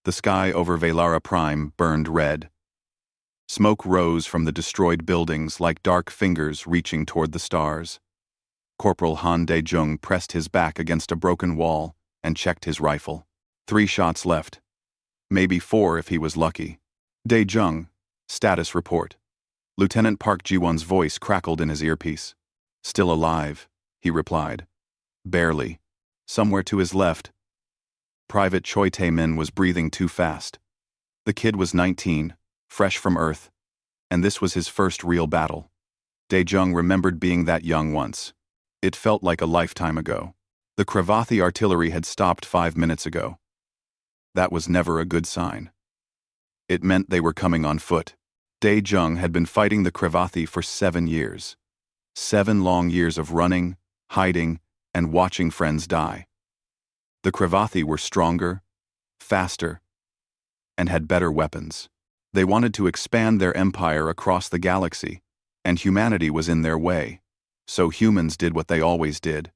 The sky over Velara Prime burned red. Smoke rose from the destroyed buildings like dark fingers reaching toward the stars. Corporal Han Dae-jung pressed his back against a broken wall and checked his rifle. 3 shots left. Maybe 4 if he was lucky. Dae-jung, status report. Lieutenant Park Ji-won's voice crackled in his earpiece. Still alive, he replied. Barely. Somewhere to his left. Private Choi Tae-min was breathing too fast. The kid was 19, fresh from Earth, and this was his first real battle. Dae-jung remembered being that young once. It felt like a lifetime ago. The Cravathi artillery had stopped 5 minutes ago. That was never a good sign. It meant they were coming on foot. Dae-jung had been fighting the Cravathi for 7 years. 7 long years of running, hiding, and watching friends die. The Cravathi were stronger, faster, and had better weapons. They wanted to expand their empire across the galaxy, and humanity was in their way. So humans did what they always did.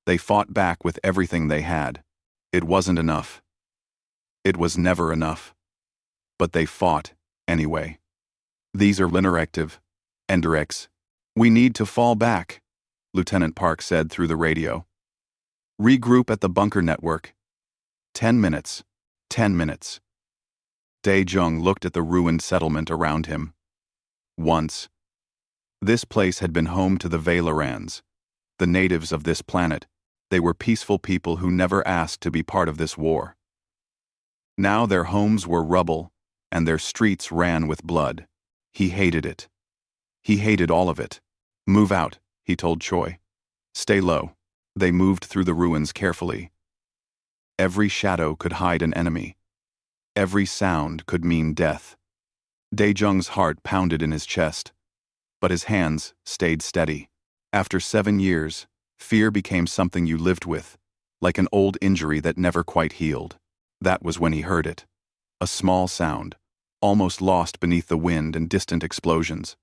They fought back with everything they had. It wasn't enough. It was never enough. But they fought anyway. These are Linerective, Enderex. We need to fall back, Lieutenant Park said through the radio. Regroup at the bunker network. 10 minutes. 10 minutes. Dae-jung looked at the ruined settlement around him. Once, this place had been home to the Valerans, the natives of this planet. They were peaceful people who never asked to be part of this war. Now their homes were rubble, and their streets ran with blood. He hated it. He hated all of it. Move out, he told Choi. Stay low. They moved through the ruins carefully. Every shadow could hide an enemy. Every sound could mean death. Dae-jung's heart pounded in his chest, but his hands stayed steady. After 7 years, fear became something you lived with, like an old injury that never quite healed. That was when he heard it. A small sound, almost lost beneath the wind and distant explosions.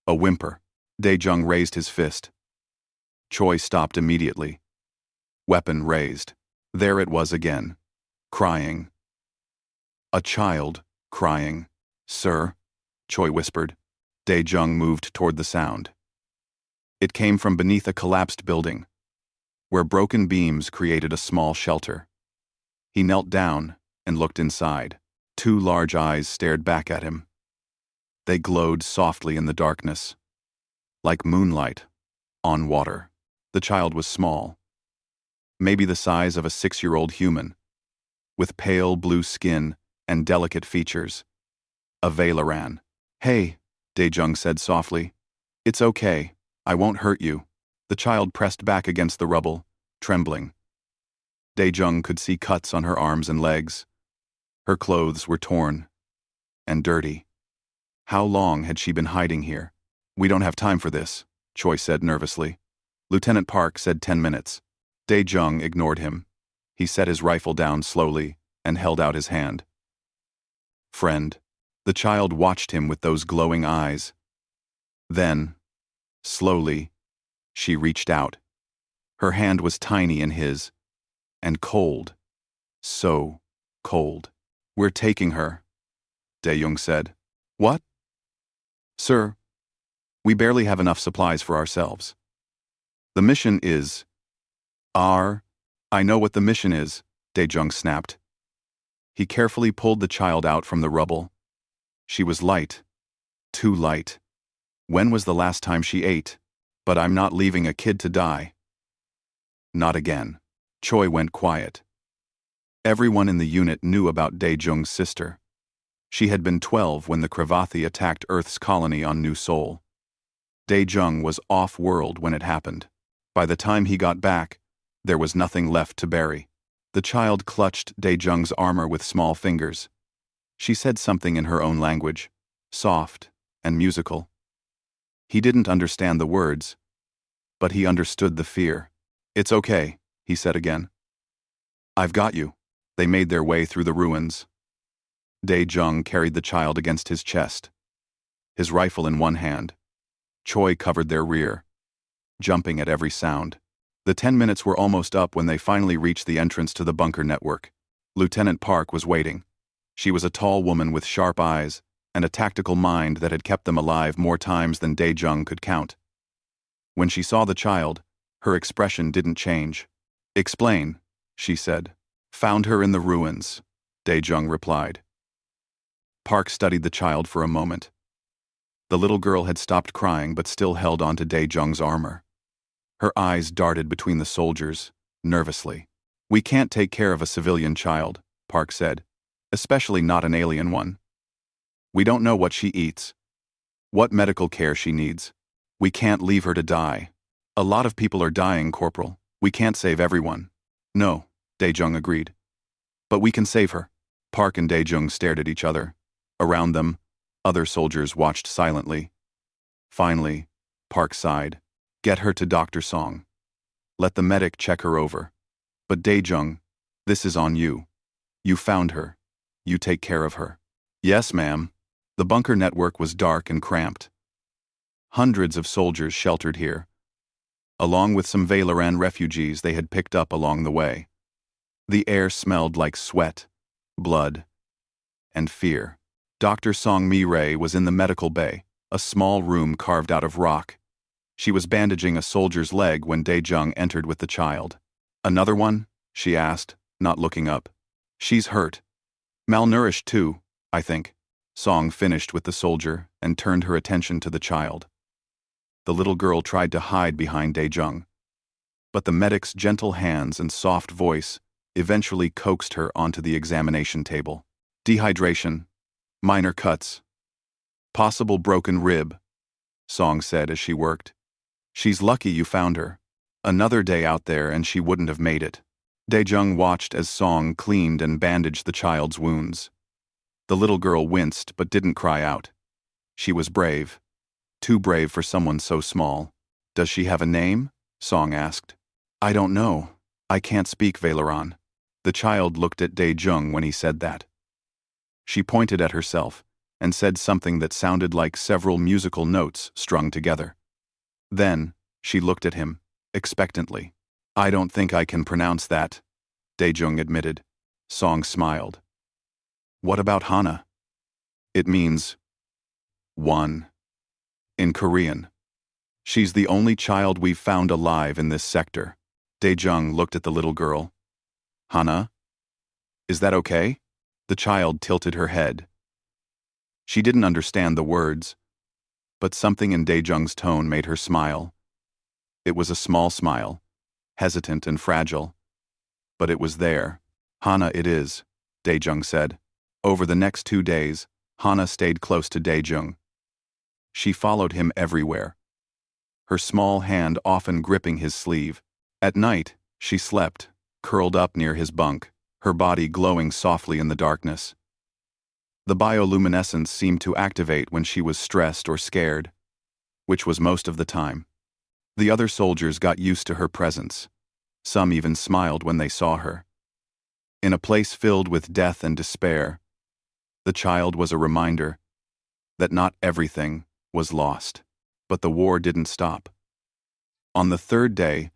A whimper. Dae-jung raised his fist. Choi stopped immediately. Weapon raised. There it was again. Crying. A child, crying. Sir, Choi whispered. Dae-jung moved toward the sound. It came from beneath a collapsed building, where broken beams created a small shelter. He knelt down and looked inside. 2 large eyes stared back at him. They glowed softly in the darkness, like moonlight on water. The child was small, maybe the size of a 6-year-old human, with pale blue skin and delicate features. A Valeran. Hey, Dae-jung said softly. It's okay. I won't hurt you. The child pressed back against the rubble, trembling. Dae-jung could see cuts on her arms and legs. Her clothes were torn and dirty. How long had she been hiding here? We don't have time for this, Choi said nervously. Lieutenant Park said 10 minutes. Dae-jung ignored him. He set his rifle down slowly and held out his hand. Friend. The child watched him with those glowing eyes. Then, slowly, she reached out. Her hand was tiny in his, and cold. So cold. We're taking her, Dae-jung said. What? Sir, we barely have enough supplies for ourselves. The mission is... I know what the mission is, Dae-jung snapped. He carefully pulled the child out from the rubble. She was light. Too light. When was the last time she ate? But I'm not leaving a kid to die. Not again. Choi went quiet. Everyone in the unit knew about Dae-jung's sister. She had been 12 when the Cravathi attacked Earth's colony on New Sol. Dae-jung was off-world when it happened. By the time he got back, there was nothing left to bury. The child clutched Dae-jung's armor with small fingers. She said something in her own language, soft and musical. He didn't understand the words, but he understood the fear. It's okay, he said again. I've got you. They made their way through the ruins. Dae-jung carried the child against his chest, his rifle in one hand. Choi covered their rear, jumping at every sound. The 10 minutes were almost up when they finally reached the entrance to the bunker network. Lieutenant Park was waiting. She was a tall woman with sharp eyes and a tactical mind that had kept them alive more times than Dae-jung could count. When she saw the child, her expression didn't change. "Explain," she said. "Found her in the ruins," Dae-jung replied. Park studied the child for a moment. The little girl had stopped crying but still held onto Dae-jung's armor. Her eyes darted between the soldiers, nervously. "We can't take care of a civilian child," Park said, "especially not an alien one. We don't know what she eats, what medical care she needs. We can't leave her to die. A lot of people are dying, Corporal. We can't save everyone." "No," Dae-jung agreed. "But we can save her." Park and Dae-jung stared at each other. Around them, other soldiers watched silently. Finally, Park sighed. "Get her to Dr. Song. Let the medic check her over. But Dae-jung, this is on you. You found her. You take care of her." "Yes, ma'am." The bunker network was dark and cramped. Hundreds of soldiers sheltered here, along with some Valoran refugees they had picked up along the way. The air smelled like sweat, blood, and fear. Dr. Song Mi-rae was in the medical bay, a small room carved out of rock. She was bandaging a soldier's leg when Dae-jung entered with the child. "Another one?" she asked, not looking up. "She's hurt. Malnourished too, I think." Song finished with the soldier and turned her attention to the child. The little girl tried to hide behind Dae-jung, but the medic's gentle hands and soft voice eventually coaxed her onto the examination table. "Dehydration, minor cuts, possible broken rib," Song said as she worked. "She's lucky you found her. Another day out there and she wouldn't have made it." Dae-jung watched as Song cleaned and bandaged the child's wounds. The little girl winced but didn't cry out. She was brave. Too brave for someone so small. "Does she have a name?" Song asked. "I don't know. I can't speak Valoran." The child looked at Dae-jung when he said that. She pointed at herself and said something that sounded like several musical notes strung together. Then, she looked at him, expectantly. "I don't think I can pronounce that," Dae-jung admitted. Song smiled. "What about Hana?" "It means one in Korean. She's the only child we've found alive in this sector." Dae-jung looked at the little girl. "Hana? Is that okay?" The child tilted her head. She didn't understand the words, but something in Dae-jung's tone made her smile. It was a small smile, hesitant and fragile, but it was there. "Hana it is," Dae-jung said. Over the next 2 days, Hana stayed close to Dae-jung. She followed him everywhere, her small hand often gripping his sleeve. At night, she slept, curled up near his bunk, her body glowing softly in the darkness. The bioluminescence seemed to activate when she was stressed or scared, which was most of the time. The other soldiers got used to her presence. Some even smiled when they saw her. In a place filled with death and despair, the child was a reminder that not everything was lost. But the war didn't stop. On the 3rd day,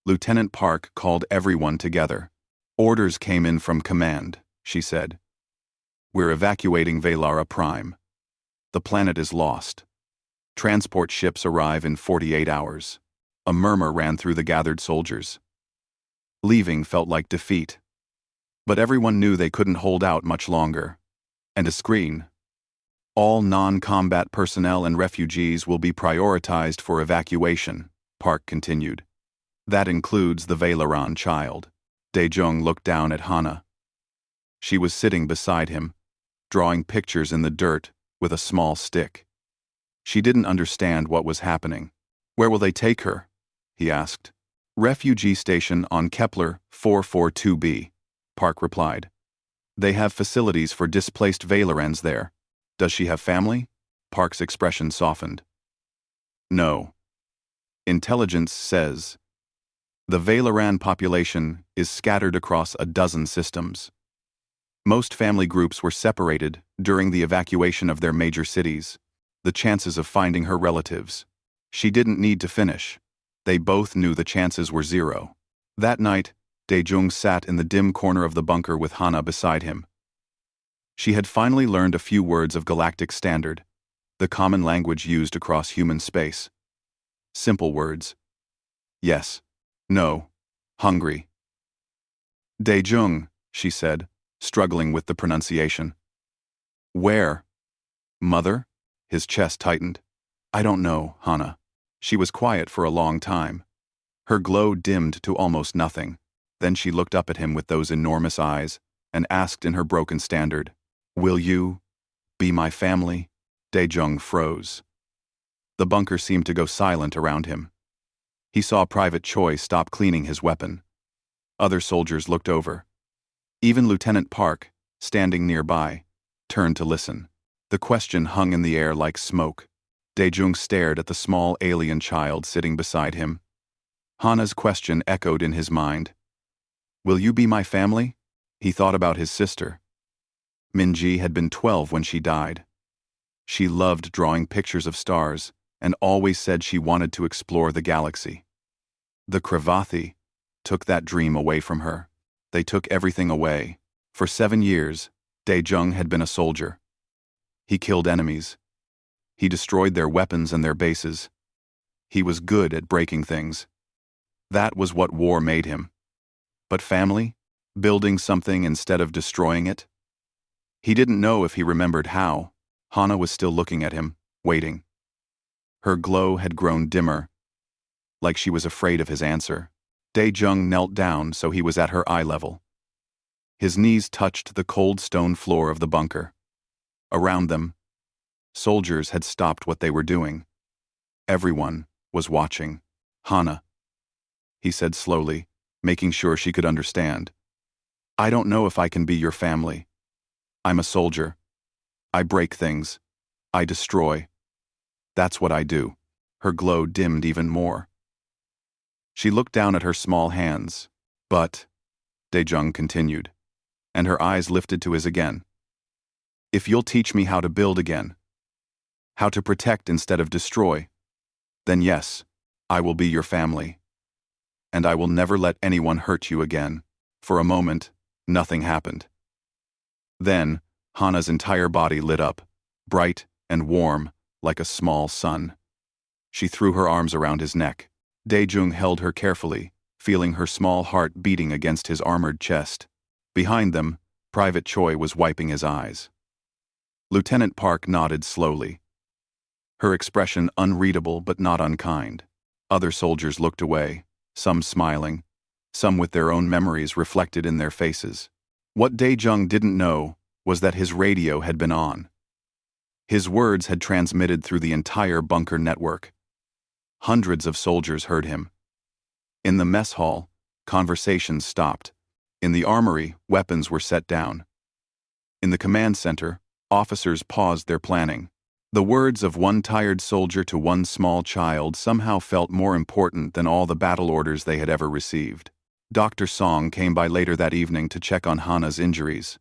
Lieutenant Park called everyone together. "Orders came in from command," she said. "We're evacuating Valara Prime. The planet is lost. Transport ships arrive in 48 hours. A murmur ran through the gathered soldiers. Leaving felt like defeat. But everyone knew they couldn't hold out much longer. And a screen. "All non-combat personnel and refugees will be prioritized for evacuation," Park continued. "That includes the Valoran child." Dae-jung looked down at Hana. She was sitting beside him, drawing pictures in the dirt with a small stick. She didn't understand what was happening. "Where will they take her?" he asked. "Refugee station on Kepler 442b, Park replied. "They have facilities for displaced Valorans there." "Does she have family?" Park's expression softened. "No. Intelligence says the Valoran population is scattered across a dozen systems. Most family groups were separated during the evacuation of their major cities. The chances of finding her relatives." She didn't need to finish. They both knew the chances were 0. That night, Dae-jung sat in the dim corner of the bunker with Hana beside him. She had finally learned a few words of Galactic Standard, the common language used across human space. Simple words. Yes. No. Hungry. Daejung, she said, struggling with the pronunciation. Where? Mother? His chest tightened. I don't know, Hana. She was quiet for a long time. Her glow dimmed to almost nothing. Then she looked up at him with those enormous eyes and asked in her broken standard, Will you be my family? Daejung froze. The bunker seemed to go silent around him. He saw Private Choi stop cleaning his weapon. Other soldiers looked over. Even Lieutenant Park, standing nearby, turned to listen. The question hung in the air like smoke. Daejung stared at the small alien child sitting beside him. Hana's question echoed in his mind. Will you be my family? He thought about his sister. Minji had been 12 when she died. She loved drawing pictures of stars and always said she wanted to explore the galaxy. The Kravathi took that dream away from her. They took everything away. For 7 years, Daejung had been a soldier. He killed enemies. He destroyed their weapons and their bases. He was good at breaking things. That was what war made him. But family? Building something instead of destroying it? He didn't know if he remembered how. Hana was still looking at him, waiting. Her glow had grown dimmer, like she was afraid of his answer. Daejung knelt down so he was at her eye level. His knees touched the cold stone floor of the bunker. Around them, soldiers had stopped what they were doing. Everyone was watching. Hana, he said slowly, making sure she could understand. I don't know if I can be your family. I'm a soldier. I break things. I destroy. That's what I do. Her glow dimmed even more. She looked down at her small hands. But, Daejung continued, and her eyes lifted to his again. If you'll teach me how to build again, how to protect instead of destroy, then yes, I will be your family. And I will never let anyone hurt you again. For a moment, nothing happened. Then, Hana's entire body lit up, bright and warm, like a small sun. She threw her arms around his neck. Daejung held her carefully, feeling her small heart beating against his armored chest. Behind them, Private Choi was wiping his eyes. Lieutenant Park nodded slowly, her expression unreadable but not unkind. Other soldiers looked away, some smiling, some with their own memories reflected in their faces. What Daejung didn't know was that his radio had been on. His words had transmitted through the entire bunker network. Hundreds of soldiers heard him. In the mess hall, conversations stopped. In the armory, weapons were set down. In the command center, officers paused their planning. The words of one tired soldier to one small child somehow felt more important than all the battle orders they had ever received. Dr. Song came by later that evening to check on Hana's injuries.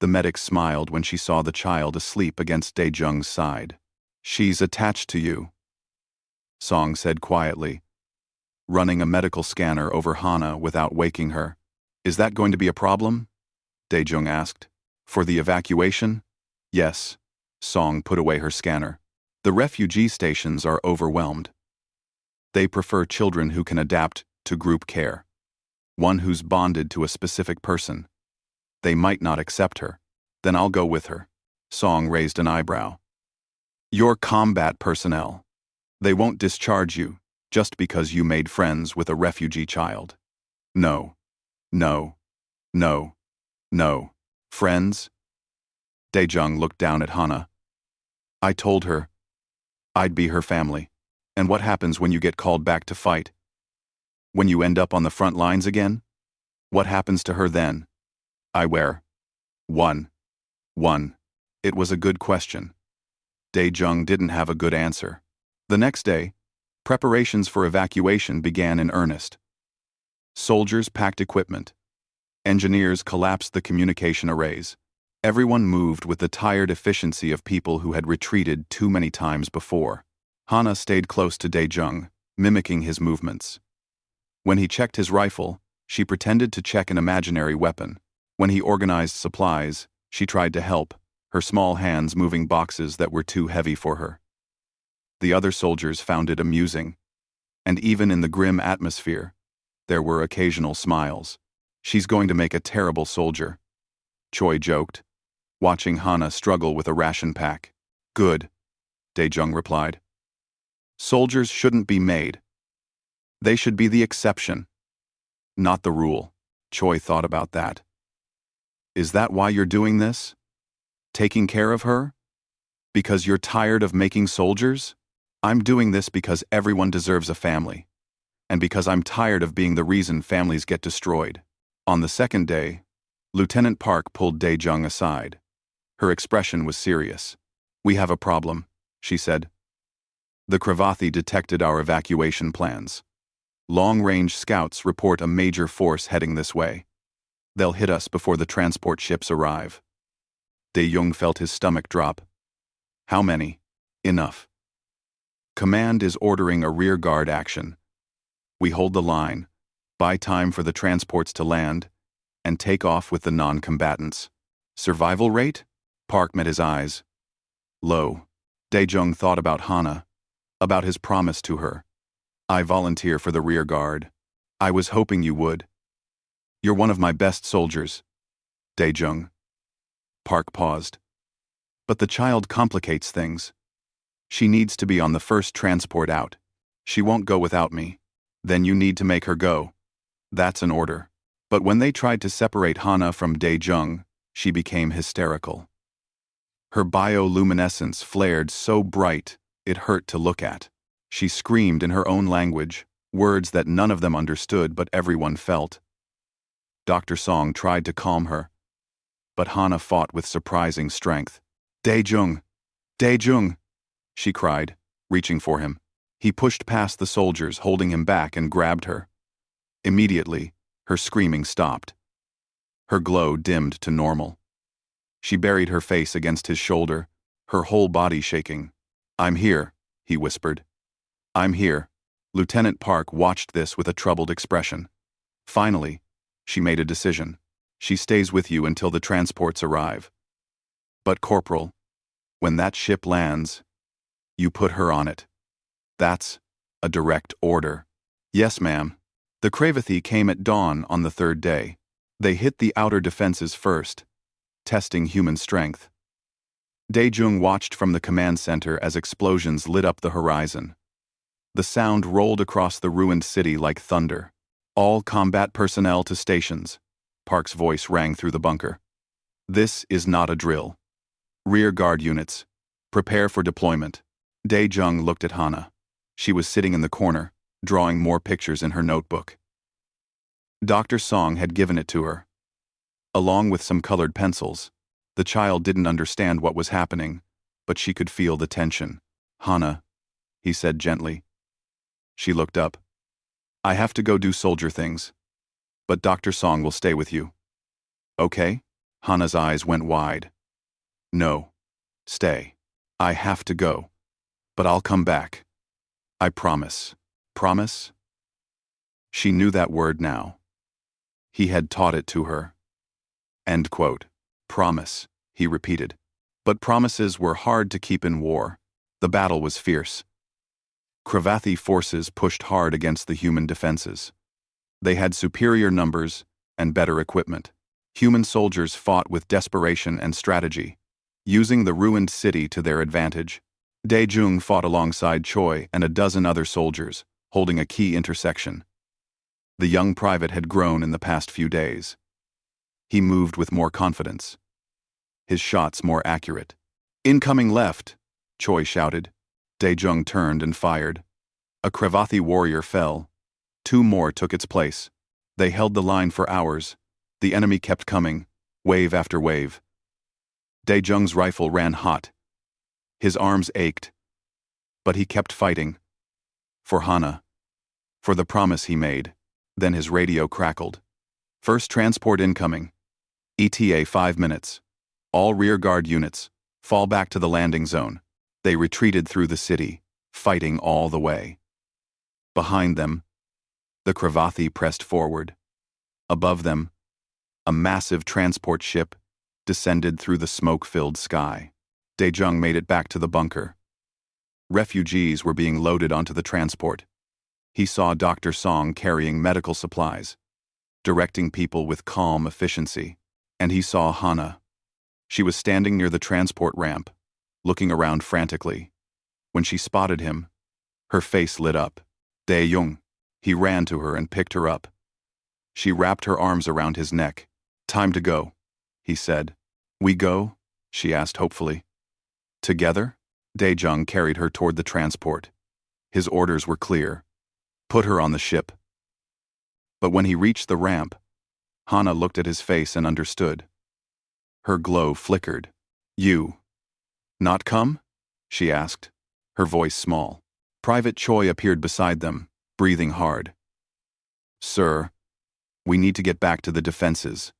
The medic smiled when she saw the child asleep against Daejung's side. She's attached to you, Song said quietly, running a medical scanner over Hana without waking her. Is that going to be a problem? Daejung asked. For the evacuation? Yes. Song put away her scanner. The refugee stations are overwhelmed. They prefer children who can adapt to group care. One who's bonded to a specific person. They might not accept her. Then I'll go with her. Song raised an eyebrow. You're combat personnel. They won't discharge you just because you made friends with a refugee child. No. No. No. No. Friends? Daejung looked down at Hana. I told her I'd be her family. And what happens when you get called back to fight? When you end up on the front lines again? What happens to her then? I wear. One. It was a good question. Daejung didn't have a good answer. The next day, preparations for evacuation began in earnest. Soldiers packed equipment. Engineers collapsed the communication arrays. Everyone moved with the tired efficiency of people who had retreated too many times before. Hana stayed close to Daejung, mimicking his movements. When he checked his rifle, she pretended to check an imaginary weapon. When he organized supplies, She tried to help, her small hands moving boxes that were too heavy for her. The other soldiers found it amusing, and even in the grim atmosphere, there were occasional smiles. She's going to make a terrible soldier, Choi joked, watching Hana struggle with a ration pack. Good, Dae-jung replied. Soldiers shouldn't be made. They should be the exception, not the rule. Choi thought about that. Is that why you're doing this? Taking care of her? Because you're tired of making soldiers? I'm doing this because everyone deserves a family, and because I'm tired of being the reason families get destroyed. On the second day, Lieutenant Park pulled Dae-jung aside. Her expression was serious. We have a problem, she said. The Kravathi detected our evacuation plans. Long-range scouts report a major force heading this way. They'll hit us before the transport ships arrive. Dae-jung felt his stomach drop. How many? Enough. Command is ordering a rearguard action. We hold the line, buy time for the transports to land, and take off with the non-combatants. Survival rate? Park met his eyes. Low. Dae-jung thought about Hana, about his promise to her. I volunteer for the rear guard. I was hoping you would. You're one of my best soldiers. Dae-jung. Park paused. But the child complicates things. She needs to be on the first transport out. She won't go without me. Then you need to make her go. That's an order. But when they tried to separate Hana from Dae-jung, she became hysterical. Her bioluminescence flared so bright, it hurt to look at. She screamed in her own language, words that none of them understood but everyone felt. Dr. Song tried to calm her, but Hana fought with surprising strength. Dae-jung! Dae-jung! She cried, reaching for him. He pushed past the soldiers, holding him back, and grabbed her. Immediately, her screaming stopped. Her glow dimmed to normal. She buried her face against his shoulder, her whole body shaking. I'm here, he whispered. I'm here. Lieutenant Park watched this with a troubled expression. Finally, she made a decision. She stays with you until the transports arrive. But Corporal, when that ship lands, you put her on it. That's a direct order. Yes, ma'am. The Kravathi came at dawn on the third day. They hit the outer defenses first, testing human strength. Dae-jung watched from the command center as explosions lit up the horizon. The sound rolled across the ruined city like thunder. All combat personnel to stations. Park's voice rang through the bunker. This is not a drill. Rear guard units, prepare for deployment. Dae-jung looked at Hana. She was sitting in the corner, drawing more pictures in her notebook. Dr. Song had given it to her. Along with some colored pencils. The child didn't understand what was happening, but she could feel the tension. Hana, he said gently. She looked up. I have to go do soldier things. But Dr. Song will stay with you. Okay? Hana's eyes went wide. No. Stay. I have to go. But I'll come back. I promise. Promise? She knew that word now. He had taught it to her. End quote. Promise, he repeated. But promises were hard to keep in war. The battle was fierce. Kravathi forces pushed hard against the human defenses. They had superior numbers and better equipment. Human soldiers fought with desperation and strategy, using the ruined city to their advantage. Dae-jung fought alongside Choi and a dozen other soldiers, holding a key intersection. The young private had grown in the past few days. He moved with more confidence. His shots more accurate. Incoming left, Choi shouted. Dae-jung turned and fired. A Kravathi warrior fell. Two more took its place. They held the line for hours. The enemy kept coming, wave after wave. Dae-jung's rifle ran hot. His arms ached. But he kept fighting. For Hana. For the promise he made. Then his radio crackled. First transport incoming. ETA 5 minutes. All rearguard units, fall back to the landing zone. They retreated through the city, fighting all the way. Behind them, the Kravathi pressed forward. Above them, a massive transport ship, descended through the smoke-filled sky. Daejung made it back to the bunker. Refugees were being loaded onto the transport. He saw Dr. Song carrying medical supplies, directing people with calm efficiency. And he saw Hana. She was standing near the transport ramp, looking around frantically. When she spotted him, her face lit up. Daejung. He ran to her and picked her up. She wrapped her arms around his neck. "Time to go," he said. "We go?" she asked hopefully. "Together?" Daejung carried her toward the transport. His orders were clear. Put her on the ship. But when he reached the ramp, Hana looked at his face and understood. Her glow flickered. "You not come?" she asked, her voice small. Private Choi appeared beside them, breathing hard. "Sir, we need to get back to the defenses.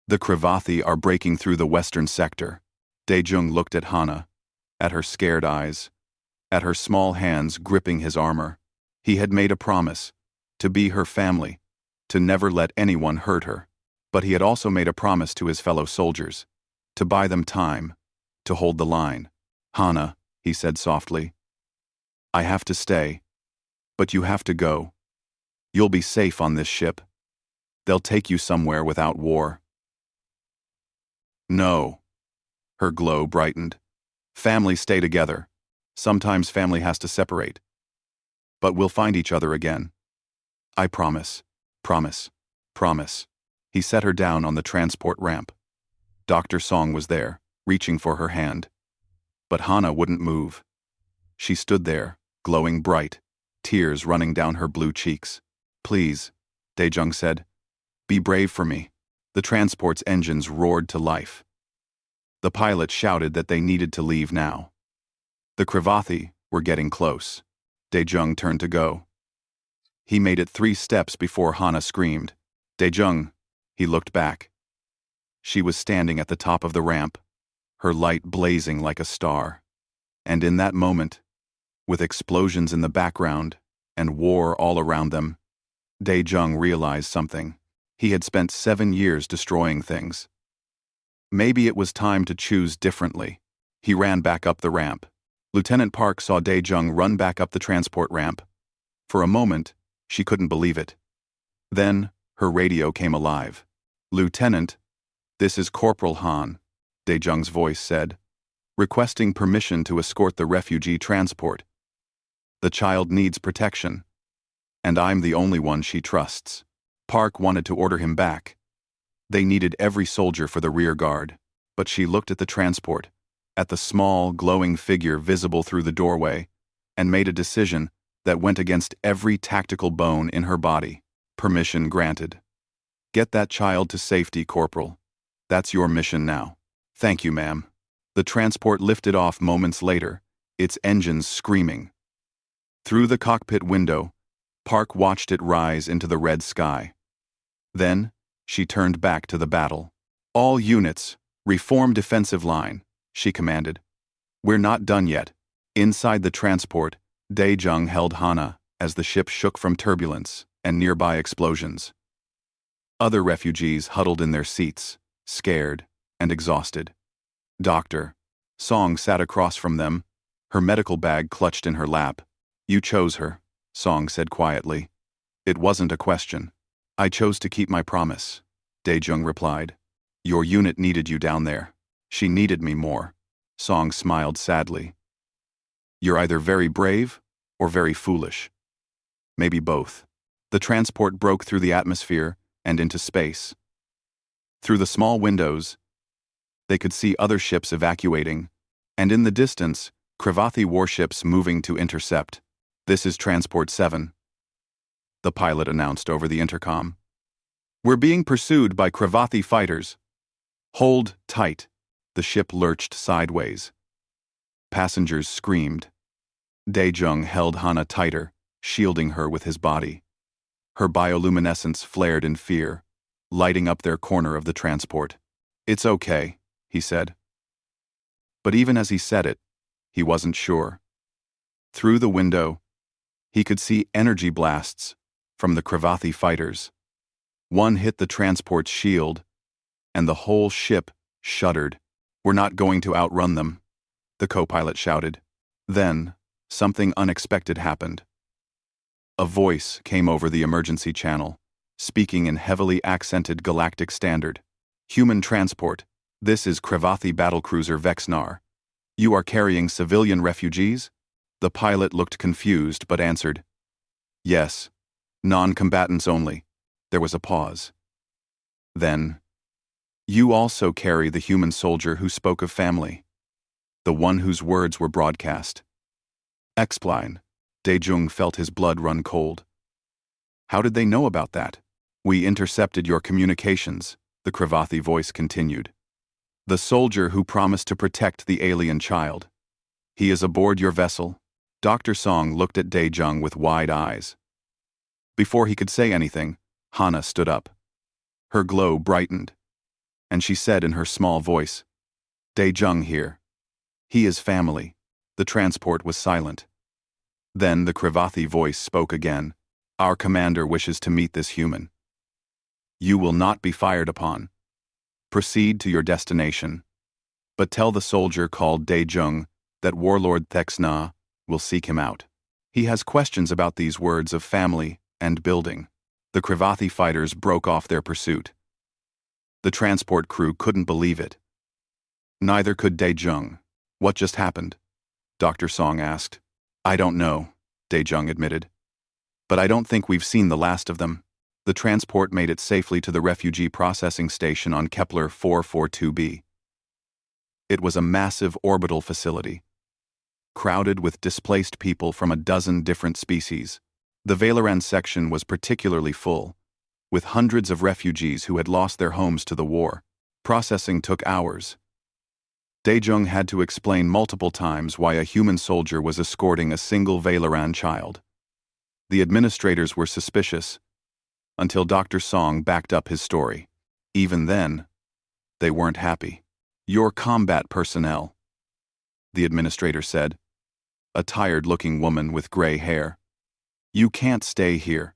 The Krivathi are breaking through the western sector." Daejung looked at Hana, at her scared eyes, at her small hands gripping his armor. He had made a promise, to be her family, to never let anyone hurt her. But he had also made a promise to his fellow soldiers, to buy them time, to hold the line. "Hana," he said softly, "I have to stay, but you have to go. You'll be safe on this ship. They'll take you somewhere without war." "No." Her glow brightened. "Families stay together. Sometimes family has to separate. But we'll find each other again. I promise. Promise. Promise." He set her down on the transport ramp. Dr. Song was there, reaching for her hand. But Hana wouldn't move. She stood there, glowing bright, tears running down her blue cheeks. "Please," Daejung said, "be brave for me." The transport's engines roared to life. The pilot shouted that they needed to leave now. The Krivathi were getting close. Daejung turned to go. He made it 3 steps before Hana screamed. "Daejung!" He looked back. She was standing at the top of the ramp, her light blazing like a star. And in that moment, with explosions in the background and war all around them, Daejung realized something. He had spent 7 years destroying things. Maybe it was time to choose differently. He ran back up the ramp. Lieutenant Park saw Daejung run back up the transport ramp. For a moment, she couldn't believe it. Then, her radio came alive. "Lieutenant, this is Corporal Han," Daejung's voice said, "requesting permission to escort the refugee transport. The child needs protection, and I'm the only one she trusts." Park wanted to order him back. They needed every soldier for the rear guard, but she looked at the transport, at the small, glowing figure visible through the doorway, and made a decision that went against every tactical bone in her body. "Permission granted. Get that child to safety, Corporal. That's your mission now." "Thank you, ma'am." The transport lifted off moments later, its engines screaming. Through the cockpit window, Park watched it rise into the red sky. Then, she turned back to the battle. "All units, reform defensive line," she commanded. "We're not done yet." Inside the transport, Daejung held Hana as the ship shook from turbulence and nearby explosions. Other refugees huddled in their seats, scared and exhausted. Dr. Song sat across from them, her medical bag clutched in her lap. "You chose her," Song said quietly. "It wasn't a question." "I chose to keep my promise," Daejung replied. "Your unit needed you down there. She needed me more." Song smiled sadly. "You're either very brave or very foolish. Maybe both." The transport broke through the atmosphere and into space. Through the small windows, they could see other ships evacuating, and in the distance, Krivathi warships moving to intercept. "This is Transport 7. The pilot announced over the intercom. "We're being pursued by Krivathi fighters. Hold tight." The ship lurched sideways. Passengers screamed. Daejung held Hana tighter, shielding her with his body. Her bioluminescence flared in fear, lighting up their corner of the transport. "It's okay," he said. But even as he said it, he wasn't sure. Through the window, he could see energy blasts from the Krivathi fighters. One hit the transport's shield, and the whole ship shuddered. "We're not going to outrun them," the co-pilot shouted. Then, something unexpected happened. A voice came over the emergency channel, speaking in heavily accented Galactic Standard. "Human transport. This is Krevathi battlecruiser Vexnar. You are carrying civilian refugees?" The pilot looked confused but answered, "Yes. Non-combatants only." There was a pause. Then, "You also carry the human soldier who spoke of family. The one whose words were broadcast." Explain. Daejung felt his blood run cold. "How did they know about that?" "We intercepted your communications," the Krevathi voice continued. "The soldier who promised to protect the alien child. He is aboard your vessel." Dr. Song looked at Daejung with wide eyes. Before he could say anything, Hana stood up. Her glow brightened, and she said in her small voice, "Daejung here. He is family." The transport was silent. Then the Krevathi voice spoke again. "Our commander wishes to meet this human. You will not be fired upon. Proceed to your destination. But tell the soldier called Daejung that Warlord Thexna will seek him out. He has questions about these words of family and building." The Krevathi fighters broke off their pursuit. The transport crew couldn't believe it. Neither could Daejung. "What just happened?" Dr. Song asked. "I don't know," Daejung admitted. "But I don't think we've seen the last of them." The transport made it safely to the refugee processing station on Kepler 442b. It was a massive orbital facility, crowded with displaced people from a dozen different species. The Valoran section was particularly full, with hundreds of refugees who had lost their homes to the war. Processing took hours. Daejung had to explain multiple times why a human soldier was escorting a single Valoran child. The administrators were suspicious, until Dr. Song backed up his story. Even then, they weren't happy. "Your combat personnel," the administrator said, a tired-looking woman with gray hair. "You can't stay here.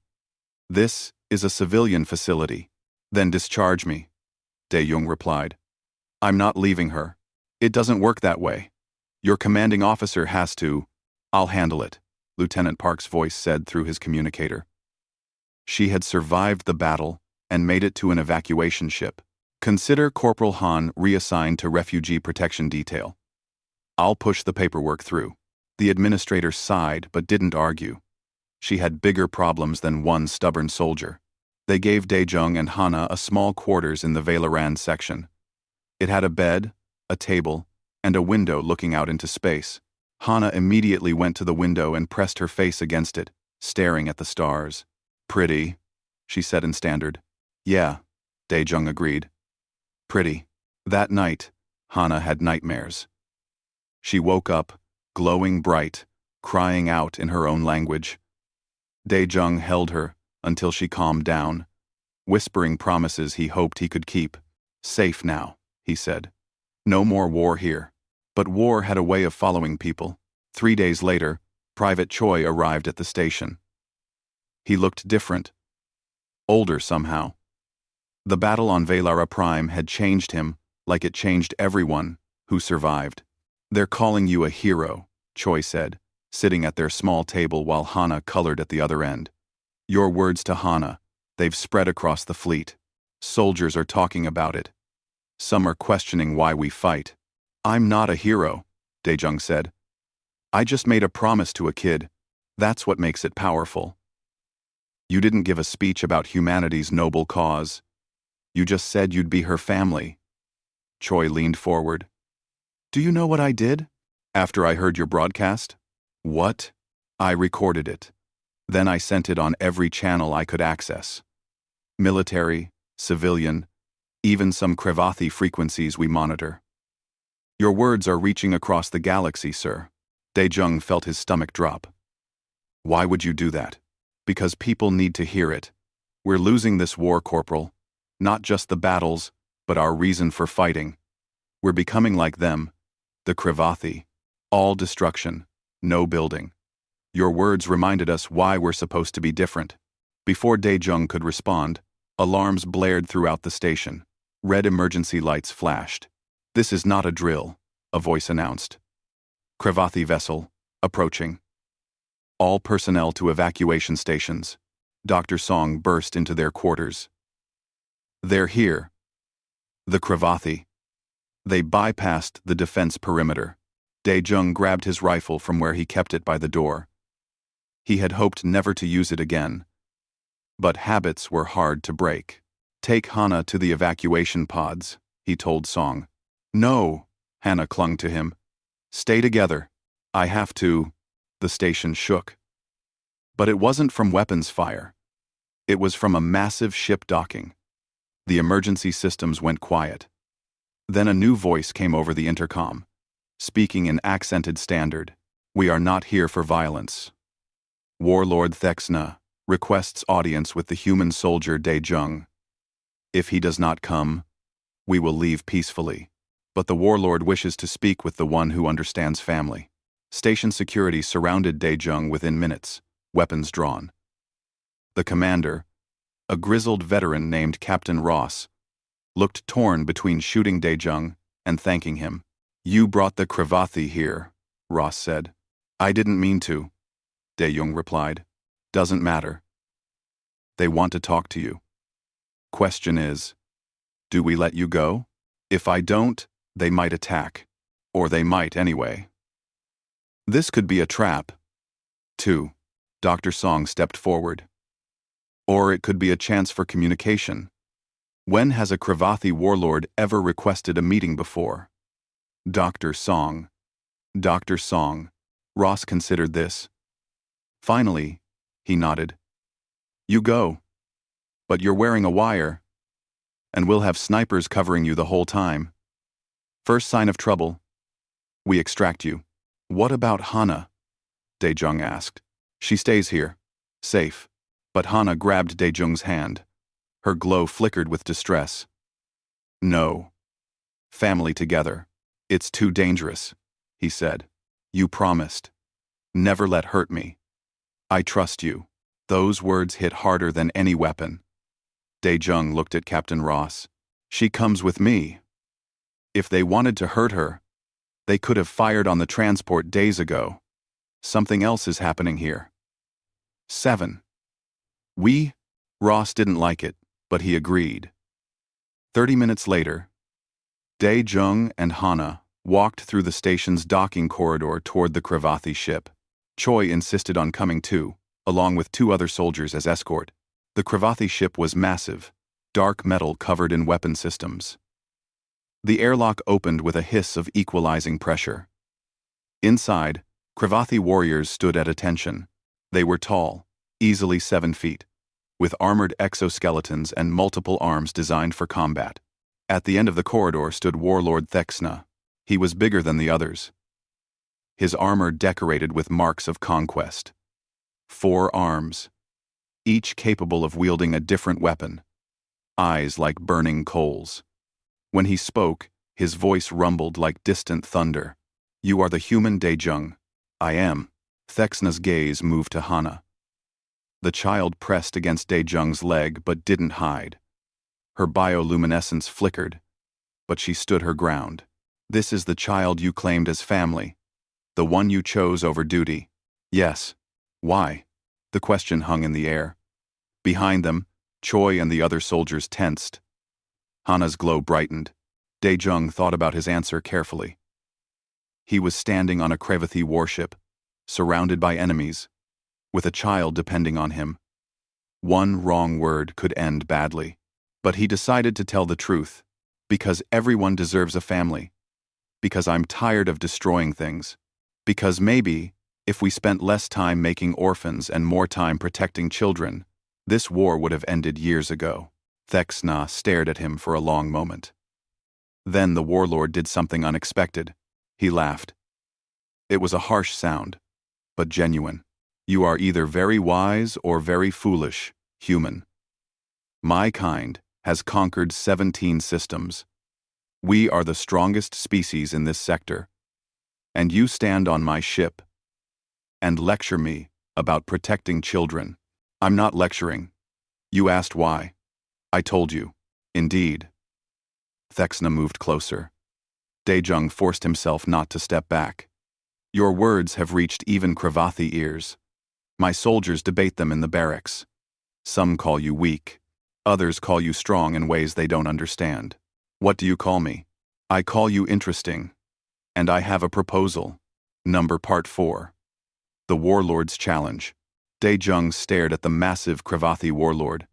This is a civilian facility." "Then discharge me," Daejung replied. "I'm not leaving her. It doesn't work that way. Your commanding officer has to." "I'll handle it," Lieutenant Park's voice said through his communicator. She had survived the battle and made it to an evacuation ship. "Consider Corporal Han reassigned to Refugee Protection Detail. I'll push the paperwork through." The administrator sighed but didn't argue. She had bigger problems than one stubborn soldier. They gave Daejung and Hana a small quarters in the Valoran section. It had a bed, a table, and a window looking out into space. Hana immediately went to the window and pressed her face against it, staring at the stars. "Pretty," she said in Standard. "Yeah," Daejung agreed. "Pretty." That night, Hana had nightmares. She woke up, glowing bright, crying out in her own language. Daejung held her until she calmed down, whispering promises he hoped he could keep. "Safe now," he said. "No more war here." But war had a way of following people. 3 days later, Private Choi arrived at the station. He looked different. Older somehow. The battle on Velara Prime had changed him like it changed everyone who survived. "They're calling you a hero," Choi said, sitting at their small table while Hana colored at the other end. "Your words to Hana, they've spread across the fleet. Soldiers are talking about it. Some are questioning why we fight." "I'm not a hero," Daejung said. "I just made a promise to a kid. That's what makes it powerful." "You didn't give a speech about humanity's noble cause. You just said you'd be her family." Choi leaned forward. "Do you know what I did? After I heard your broadcast?" "What?" "I recorded it. Then I sent it on every channel I could access. Military, civilian, even some Krevathi frequencies we monitor. Your words are reaching across the galaxy, sir." Daejung felt his stomach drop. "Why would you do that?" "Because people need to hear it. We're losing this war, Corporal. Not just the battles, but our reason for fighting. We're becoming like them, the Krevathi. All destruction, no building. Your words reminded us why we're supposed to be different." Before Daejung could respond, alarms blared throughout the station. Red emergency lights flashed. This is not a drill, a voice announced. Cravathi vessel, approaching. All personnel to evacuation stations. Dr. Song burst into their quarters. They're here. The Cravathi. They bypassed the defense perimeter. Dae-jung grabbed his rifle from where he kept it by the door. He had hoped never to use it again. But habits were hard to break. Take Hana to the evacuation pods, he told Song. No, Hana clung to him. Stay together. I have to. The station shook. But it wasn't from weapons fire. It was from a massive ship docking. The emergency systems went quiet. Then a new voice came over the intercom, speaking in accented standard. We are not here for violence. Warlord Thexna requests audience with the human soldier Dae-jung. If he does not come, we will leave peacefully. But the warlord wishes to speak with the one who understands family. Station security surrounded Dae-jung within minutes, weapons drawn. The commander, a grizzled veteran named Captain Ross, looked torn between shooting Dae-jung and thanking him. You brought the Cravathi here, Ross said. I didn't mean to, Dae-jung replied. Doesn't matter. They want to talk to you. Question is, do we let you go? If I don't, they might attack. Or they might anyway. This could be a trap. 2. Dr. Song stepped forward. Or it could be a chance for communication. When has a Cravathi warlord ever requested a meeting before? Dr. Song. Dr. Song. Ross considered this. Finally, he nodded. You go. But you're wearing a wire. And we'll have snipers covering you the whole time. First sign of trouble, we extract you. What about Hana? Dae-jung asked. She stays here. Safe. But Hana grabbed Dae-jung's hand. Her glow flickered with distress. No. Family together. It's too dangerous, he said. You promised. Never let hurt me. I trust you. Those words hit harder than any weapon. Dae-jung looked at Captain Ross. She comes with me. If they wanted to hurt her, they could have fired on the transport days ago. Something else is happening here. 7. Ross didn't like it, but he agreed. 30 minutes later, Dae-jung and Hana walked through the station's docking corridor toward the Cravathi ship. Choi insisted on coming too, along with 2 other soldiers as escort. The Cravathi ship was massive, dark metal covered in weapon systems. The airlock opened with a hiss of equalizing pressure. Inside, Cravathi warriors stood at attention. They were tall, easily 7 feet, with armored exoskeletons and multiple arms designed for combat. At the end of the corridor stood Warlord Thexna. He was bigger than the others. His armor decorated with marks of conquest. 4 arms, each capable of wielding a different weapon. Eyes like burning coals. When he spoke, his voice rumbled like distant thunder. You are the human Dae-jung. I am. Thexna's gaze moved to Hana. The child pressed against Dae-jung's leg but didn't hide. Her bioluminescence flickered, but she stood her ground. This is the child you claimed as family. The one you chose over duty. Yes. Why? The question hung in the air. Behind them, Choi and the other soldiers tensed. Hana's glow brightened. Dae-jung thought about his answer carefully. He was standing on a Cravathi warship, surrounded by enemies, with a child depending on him. One wrong word could end badly. But he decided to tell the truth, because everyone deserves a family. Because I'm tired of destroying things. Because maybe, if we spent less time making orphans and more time protecting children, this war would have ended years ago. Thexna stared at him for a long moment. Then the warlord did something unexpected. He laughed. It was a harsh sound, but genuine. You are either very wise or very foolish, human. My kind has conquered 17 systems. We are the strongest species in this sector. And you stand on my ship and lecture me about protecting children. I'm not lecturing. You asked why. I told you. Indeed. Thexna moved closer. Daejung forced himself not to step back. Your words have reached even Kravathi ears. My soldiers debate them in the barracks. Some call you weak. Others call you strong in ways they don't understand. What do you call me? I call you interesting. And I have a proposal. Part 4. The Warlord's Challenge. Daejung stared at the massive Kravathi warlord.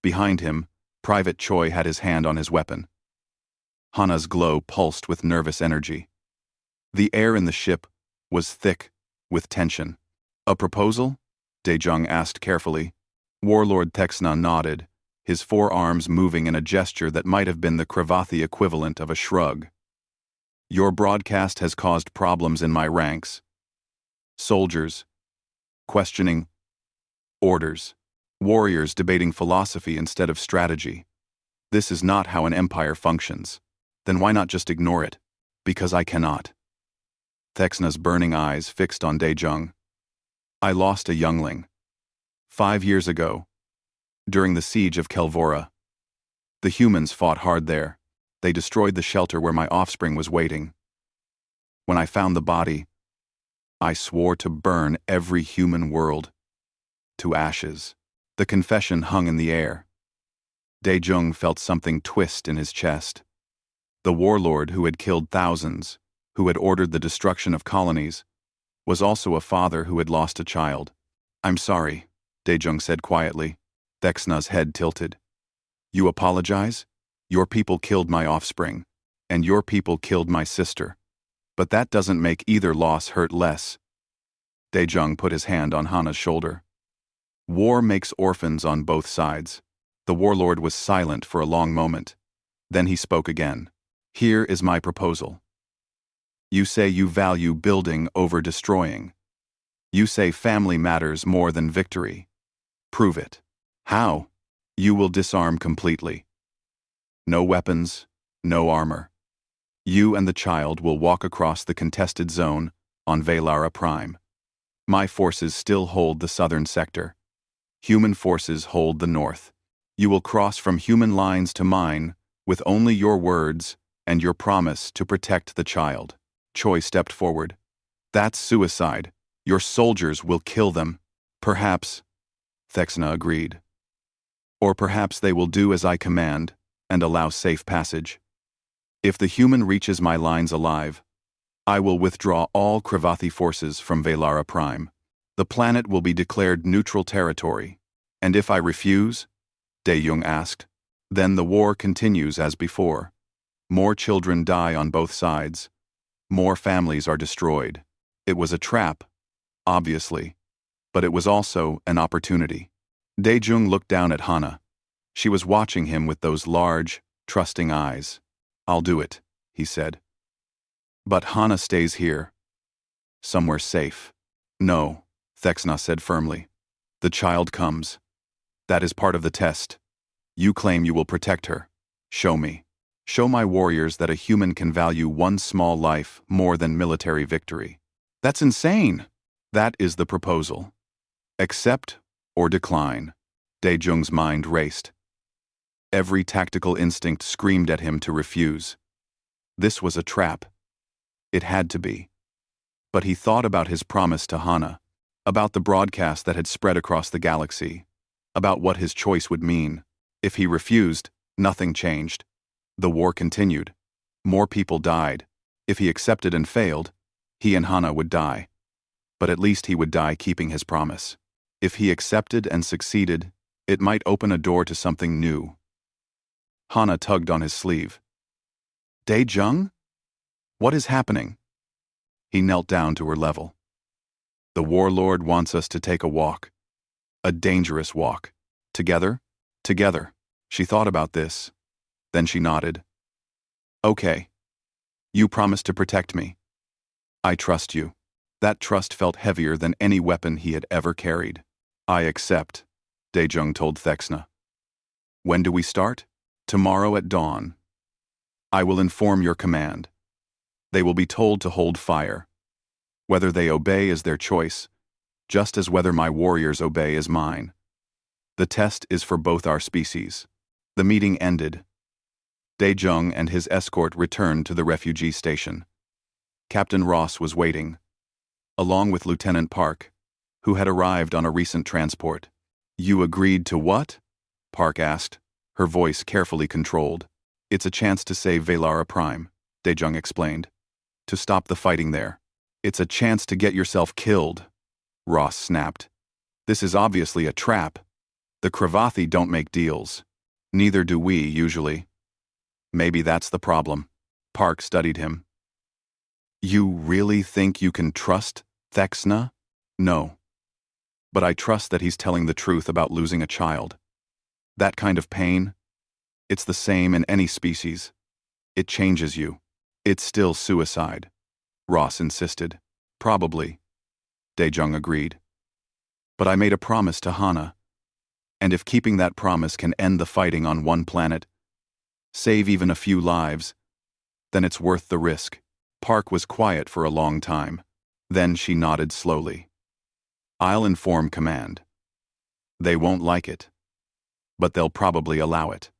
Behind him, Private Choi had his hand on his weapon. Hana's glow pulsed with nervous energy. The air in the ship was thick with tension. A proposal? Daejung asked carefully. Warlord Texna nodded, his forearms moving in a gesture that might have been the Kravathi equivalent of a shrug. Your broadcast has caused problems in my ranks. Soldiers questioning orders. Warriors debating philosophy instead of strategy. This is not how an empire functions. Then why not just ignore it? Because I cannot. Texna's burning eyes fixed on Daejung. I lost a youngling. 5 years ago, during the siege of Kelvora. The humans fought hard there. They destroyed the shelter where my offspring was waiting. When I found the body, I swore to burn every human world to ashes. The confession hung in the air. Daejung felt something twist in his chest. The warlord who had killed thousands, who had ordered the destruction of colonies, was also a father who had lost a child. I'm sorry, Daejung said quietly. Texna's head tilted. You apologize? Your people killed my offspring, and your people killed my sister. But that doesn't make either loss hurt less. Daejung put his hand on Hana's shoulder. War makes orphans on both sides. The warlord was silent for a long moment. Then he spoke again. Here is my proposal. You say you value building over destroying. You say family matters more than victory. Prove it. How? You will disarm completely. No weapons, no armor. You and the child will walk across the contested zone on Velara Prime. My forces still hold the southern sector. Human forces hold the north. You will cross from human lines to mine with only your words and your promise to protect the child. Choi stepped forward. That's suicide. Your soldiers will kill them. Perhaps, Texna agreed. Or perhaps they will do as I command and allow safe passage. If the human reaches my lines alive, I will withdraw all Kravathi forces from Velara Prime. The planet will be declared neutral territory. And if I refuse? Daejung asked. Then the war continues as before. More children die on both sides. More families are destroyed. It was a trap, obviously, but it was also an opportunity. Daejung looked down at Hana. She was watching him with those large, trusting eyes. I'll do it, he said. But Hana stays here. Somewhere safe. No, Texna said firmly. The child comes. That is part of the test. You claim you will protect her. Show me. Show my warriors that a human can value one small life more than military victory. That's insane. That is the proposal. Accept or decline. Daejung's mind raced. Every tactical instinct screamed at him to refuse. This was a trap. It had to be. But he thought about his promise to Hana, about the broadcast that had spread across the galaxy, about what his choice would mean. If he refused, nothing changed. The war continued. More people died. If he accepted and failed, he and Hana would die. But at least he would die keeping his promise. If he accepted and succeeded, it might open a door to something new. Hana tugged on his sleeve. Daejung? What is happening? He knelt down to her level. The warlord wants us to take a walk. A dangerous walk. Together? Together. She thought about this. Then she nodded. Okay. You promised to protect me. I trust you. That trust felt heavier than any weapon he had ever carried. I accept, Daejung told Texna. When do we start? Tomorrow at dawn. I will inform your command. They will be told to hold fire. Whether they obey is their choice, just as whether my warriors obey is mine. The test is for both our species. The meeting ended. Dae-jung and his escort returned to the refugee station. Captain Ross was waiting, along with Lieutenant Park, who had arrived on a recent transport. "You agreed to what?" Park asked, her voice carefully controlled. "It's a chance to save Velara Prime," Dae-jung explained. "To stop the fighting there. It's a chance to get yourself killed," Ross snapped. "This is obviously a trap. The Cravathi don't make deals. Neither do we, usually." "Maybe that's the problem." Park studied him. "You really think you can trust Thexna?" "No. But I trust that he's telling the truth about losing a child. That kind of pain, it's the same in any species. It changes you. It's still suicide," Ross insisted. "Probably," Dae-jung agreed. "But I made a promise to Hana, and if keeping that promise can end the fighting on one planet, save even a few lives, then it's worth the risk." Park was quiet for a long time. Then she nodded slowly. "I'll inform command. They won't like it, but they'll probably allow it.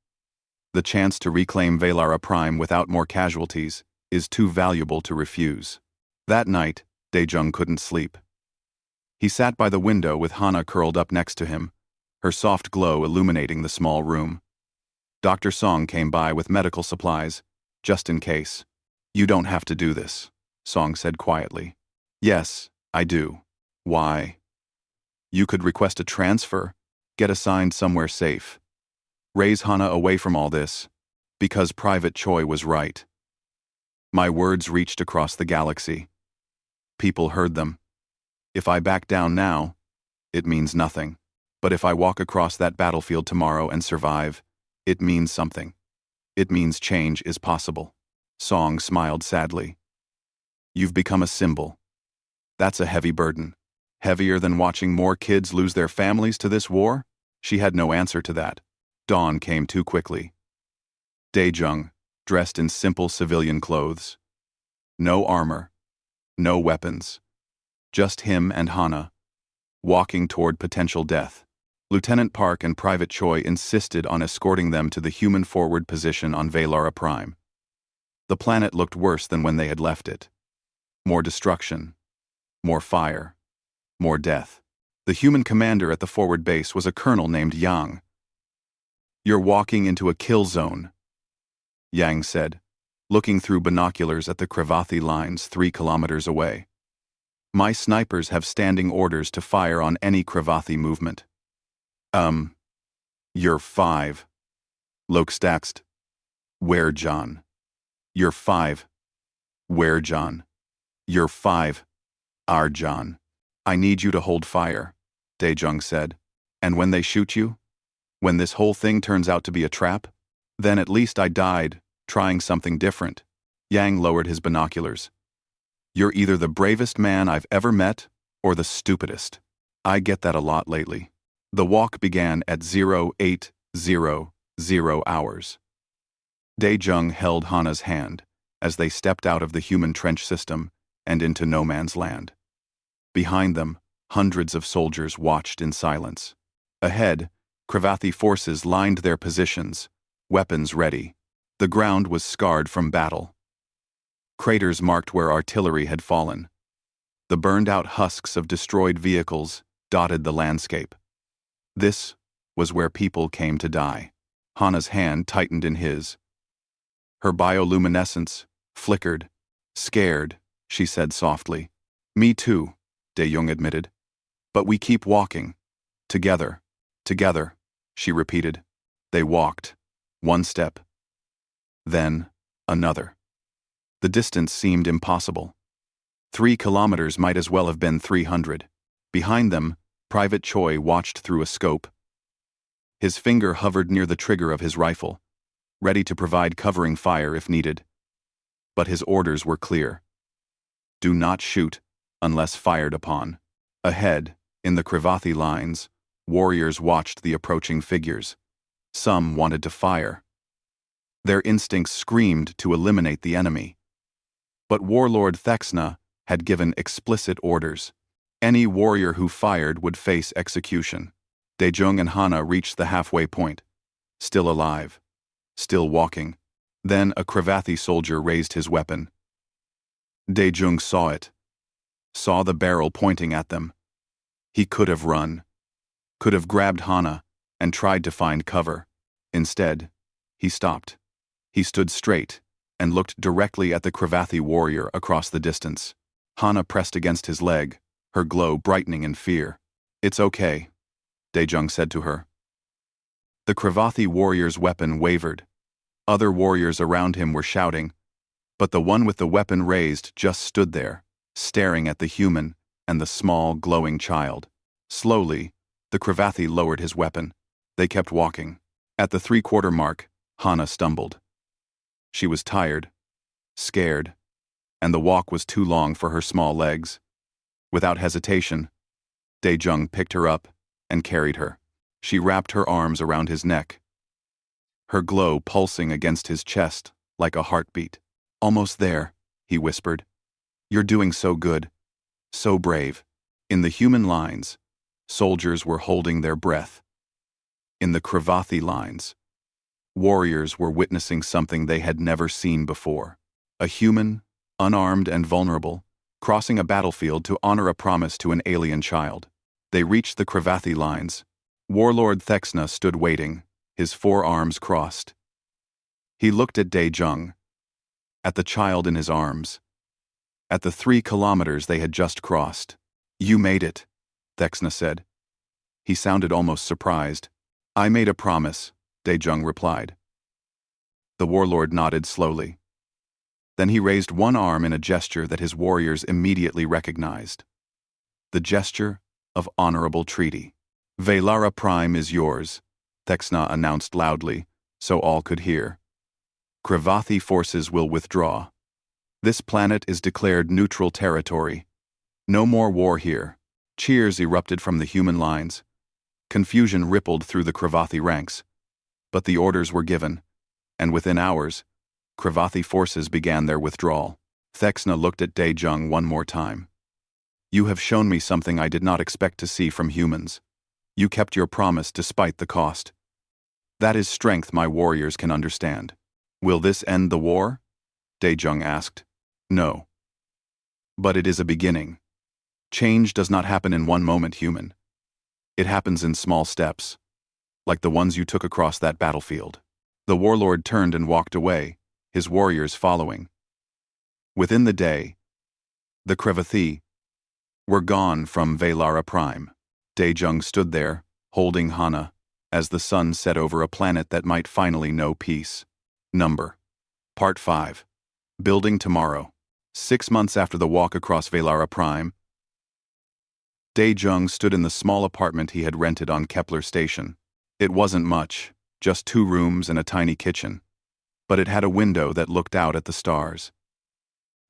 The chance to reclaim Velara Prime without more casualties is too valuable to refuse." That night, Dae-jung couldn't sleep. He sat by the window with Hana curled up next to him, her soft glow illuminating the small room. Dr. Song came by with medical supplies, just in case. "You don't have to do this," Song said quietly. "Yes, I do." "Why?" "You could request a transfer, get assigned somewhere safe. Raise Hana away from all this, because Private Choi was right." My words reached across the galaxy. People heard them. If I back down now, it means nothing. But if I walk across that battlefield tomorrow and survive, it means something. It means change is possible. Song smiled sadly. "You've become a symbol. That's a heavy burden. Heavier than watching more kids lose their families to this war?" She had no answer to that. Dawn came too quickly. Dae-jung, dressed in simple civilian clothes. No armor. No weapons. Just him and Hana, walking toward potential death. Lieutenant Park and Private Choi insisted on escorting them to the human forward position on Velara Prime. The planet looked worse than when they had left it. More destruction. More fire. More death. The human commander at the forward base was a colonel named Yang. "You're walking into a kill zone," Yang said, looking through binoculars at the Cravathi lines 3 kilometers away. "My snipers have standing orders to fire on any Cravathi movement." You're 5. Lokstaxt. "Where, John?" "You're 5. Where, John?" "You're 5. Our John." "I need you to hold fire," Dae-jung said. "And when they shoot you? When this whole thing turns out to be a trap? Then at least I died, trying something different." Yang lowered his binoculars. "You're either the bravest man I've ever met, or the stupidest. I get that a lot lately." The walk began at 0800 hours. Dae-jung held Hana's hand as they stepped out of the human trench system and into no man's land. Behind them, hundreds of soldiers watched in silence. Ahead, Cravathi forces lined their positions, weapons ready. The ground was scarred from battle. Craters marked where artillery had fallen. The burned-out husks of destroyed vehicles dotted the landscape. This was where people came to die. Hana's hand tightened in his. Her bioluminescence flickered. "Scared," she said softly. "Me too," Dae-jung admitted. "But we keep walking. Together. Together," she repeated. They walked. One step. Then, another. The distance seemed impossible. 3 kilometers might as well have been 300. Behind them, Private Choi watched through a scope. His finger hovered near the trigger of his rifle, ready to provide covering fire if needed. But his orders were clear. Do not shoot unless fired upon. Ahead, in the Cravathi lines, warriors watched the approaching figures. Some wanted to fire. Their instincts screamed to eliminate the enemy. But Warlord Thexna had given explicit orders. Any warrior who fired would face execution. Dae-jung and Hana reached the halfway point. Still alive. Still walking. Then a Cravathi soldier raised his weapon. Daejung saw it, saw the barrel pointing at them. He could have run, could have grabbed Hana, and tried to find cover. Instead, he stopped. He stood straight and looked directly at the Cravathi warrior across the distance. Hana pressed against his leg, her glow brightening in fear. "It's okay," Daejung said to her. The Cravathi warrior's weapon wavered. Other warriors around him were shouting, but the one with the weapon raised just stood there, staring at the human and the small, glowing child. Slowly, the Cravathi lowered his weapon. They kept walking. At the 3/4 mark, Hana stumbled. She was tired, scared, and the walk was too long for her small legs. Without hesitation, Daejung picked her up and carried her. She wrapped her arms around his neck, her glow pulsing against his chest like a heartbeat. "Almost there," he whispered. "You're doing so good, so brave." In the human lines, soldiers were holding their breath. In the Cravathi lines, warriors were witnessing something they had never seen before. A human, unarmed and vulnerable, crossing a battlefield to honor a promise to an alien child. They reached the Cravathi lines. Warlord Thexna stood waiting, his forearms crossed. He looked at Daejung, at the child in his arms, at the 3 kilometers they had just crossed. "You made it," Thexna said. He sounded almost surprised. "I made a promise," Daejung replied. The warlord nodded slowly. Then he raised one arm in a gesture that his warriors immediately recognized. The gesture of honorable treaty. "Velara Prime is yours," Thexna announced loudly, so all could hear. "Cravathi forces will withdraw. This planet is declared neutral territory. No more war here." Cheers erupted from the human lines. Confusion rippled through the Cravathi ranks. But the orders were given, and within hours, Cravathi forces began their withdrawal. Thexna looked at Daejung one more time. "You have shown me something I did not expect to see from humans. You kept your promise despite the cost. That is strength my warriors can understand." "Will this end the war?" Daejung asked. "No. But it is a beginning. Change does not happen in one moment, human. It happens in small steps, like the ones you took across that battlefield." The warlord turned and walked away, his warriors following. Within the day, the Cravathi were gone from Velara Prime. Daejung stood there, holding Hana, as the sun set over a planet that might finally know peace. Part 5. Building Tomorrow. 6 months after the walk across Velara Prime, Daejung stood in the small apartment he had rented on Kepler Station. It wasn't much, just 2 rooms and a tiny kitchen, but it had a window that looked out at the stars.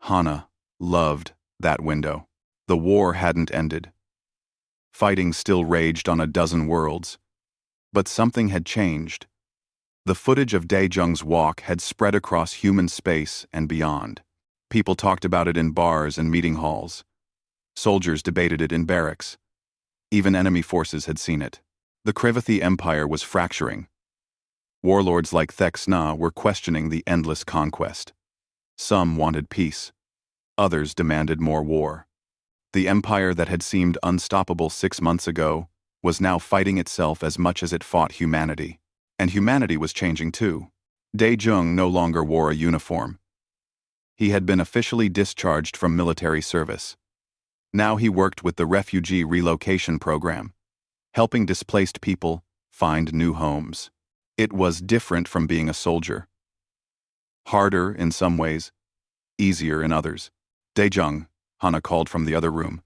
Hana loved that window. The war hadn't ended. Fighting still raged on a dozen worlds, but something had changed. The footage of Daejung's walk had spread across human space and beyond. People talked about it in bars and meeting halls. Soldiers debated it in barracks. Even enemy forces had seen it. The Cravathi Empire was fracturing. Warlords like Thexna were questioning the endless conquest. Some wanted peace. Others demanded more war. The empire that had seemed unstoppable 6 months ago was now fighting itself as much as it fought humanity. And humanity was changing too. Daejung no longer wore a uniform. He had been officially discharged from military service. Now he worked with the Refugee Relocation Program, helping displaced people find new homes. It was different from being a soldier. Harder in some ways, easier in others. "Daejung," Hana called from the other room.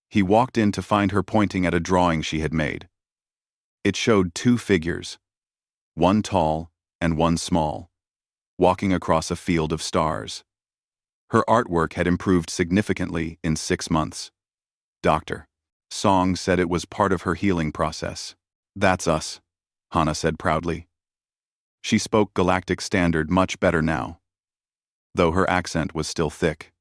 He walked in to find her pointing at a drawing she had made. It showed 2 figures, one tall and one small, walking across a field of stars. Her artwork had improved significantly in 6 months. Dr. Song said it was part of her healing process. "That's us," Hana said proudly. She spoke Galactic Standard much better now, though her accent was still thick.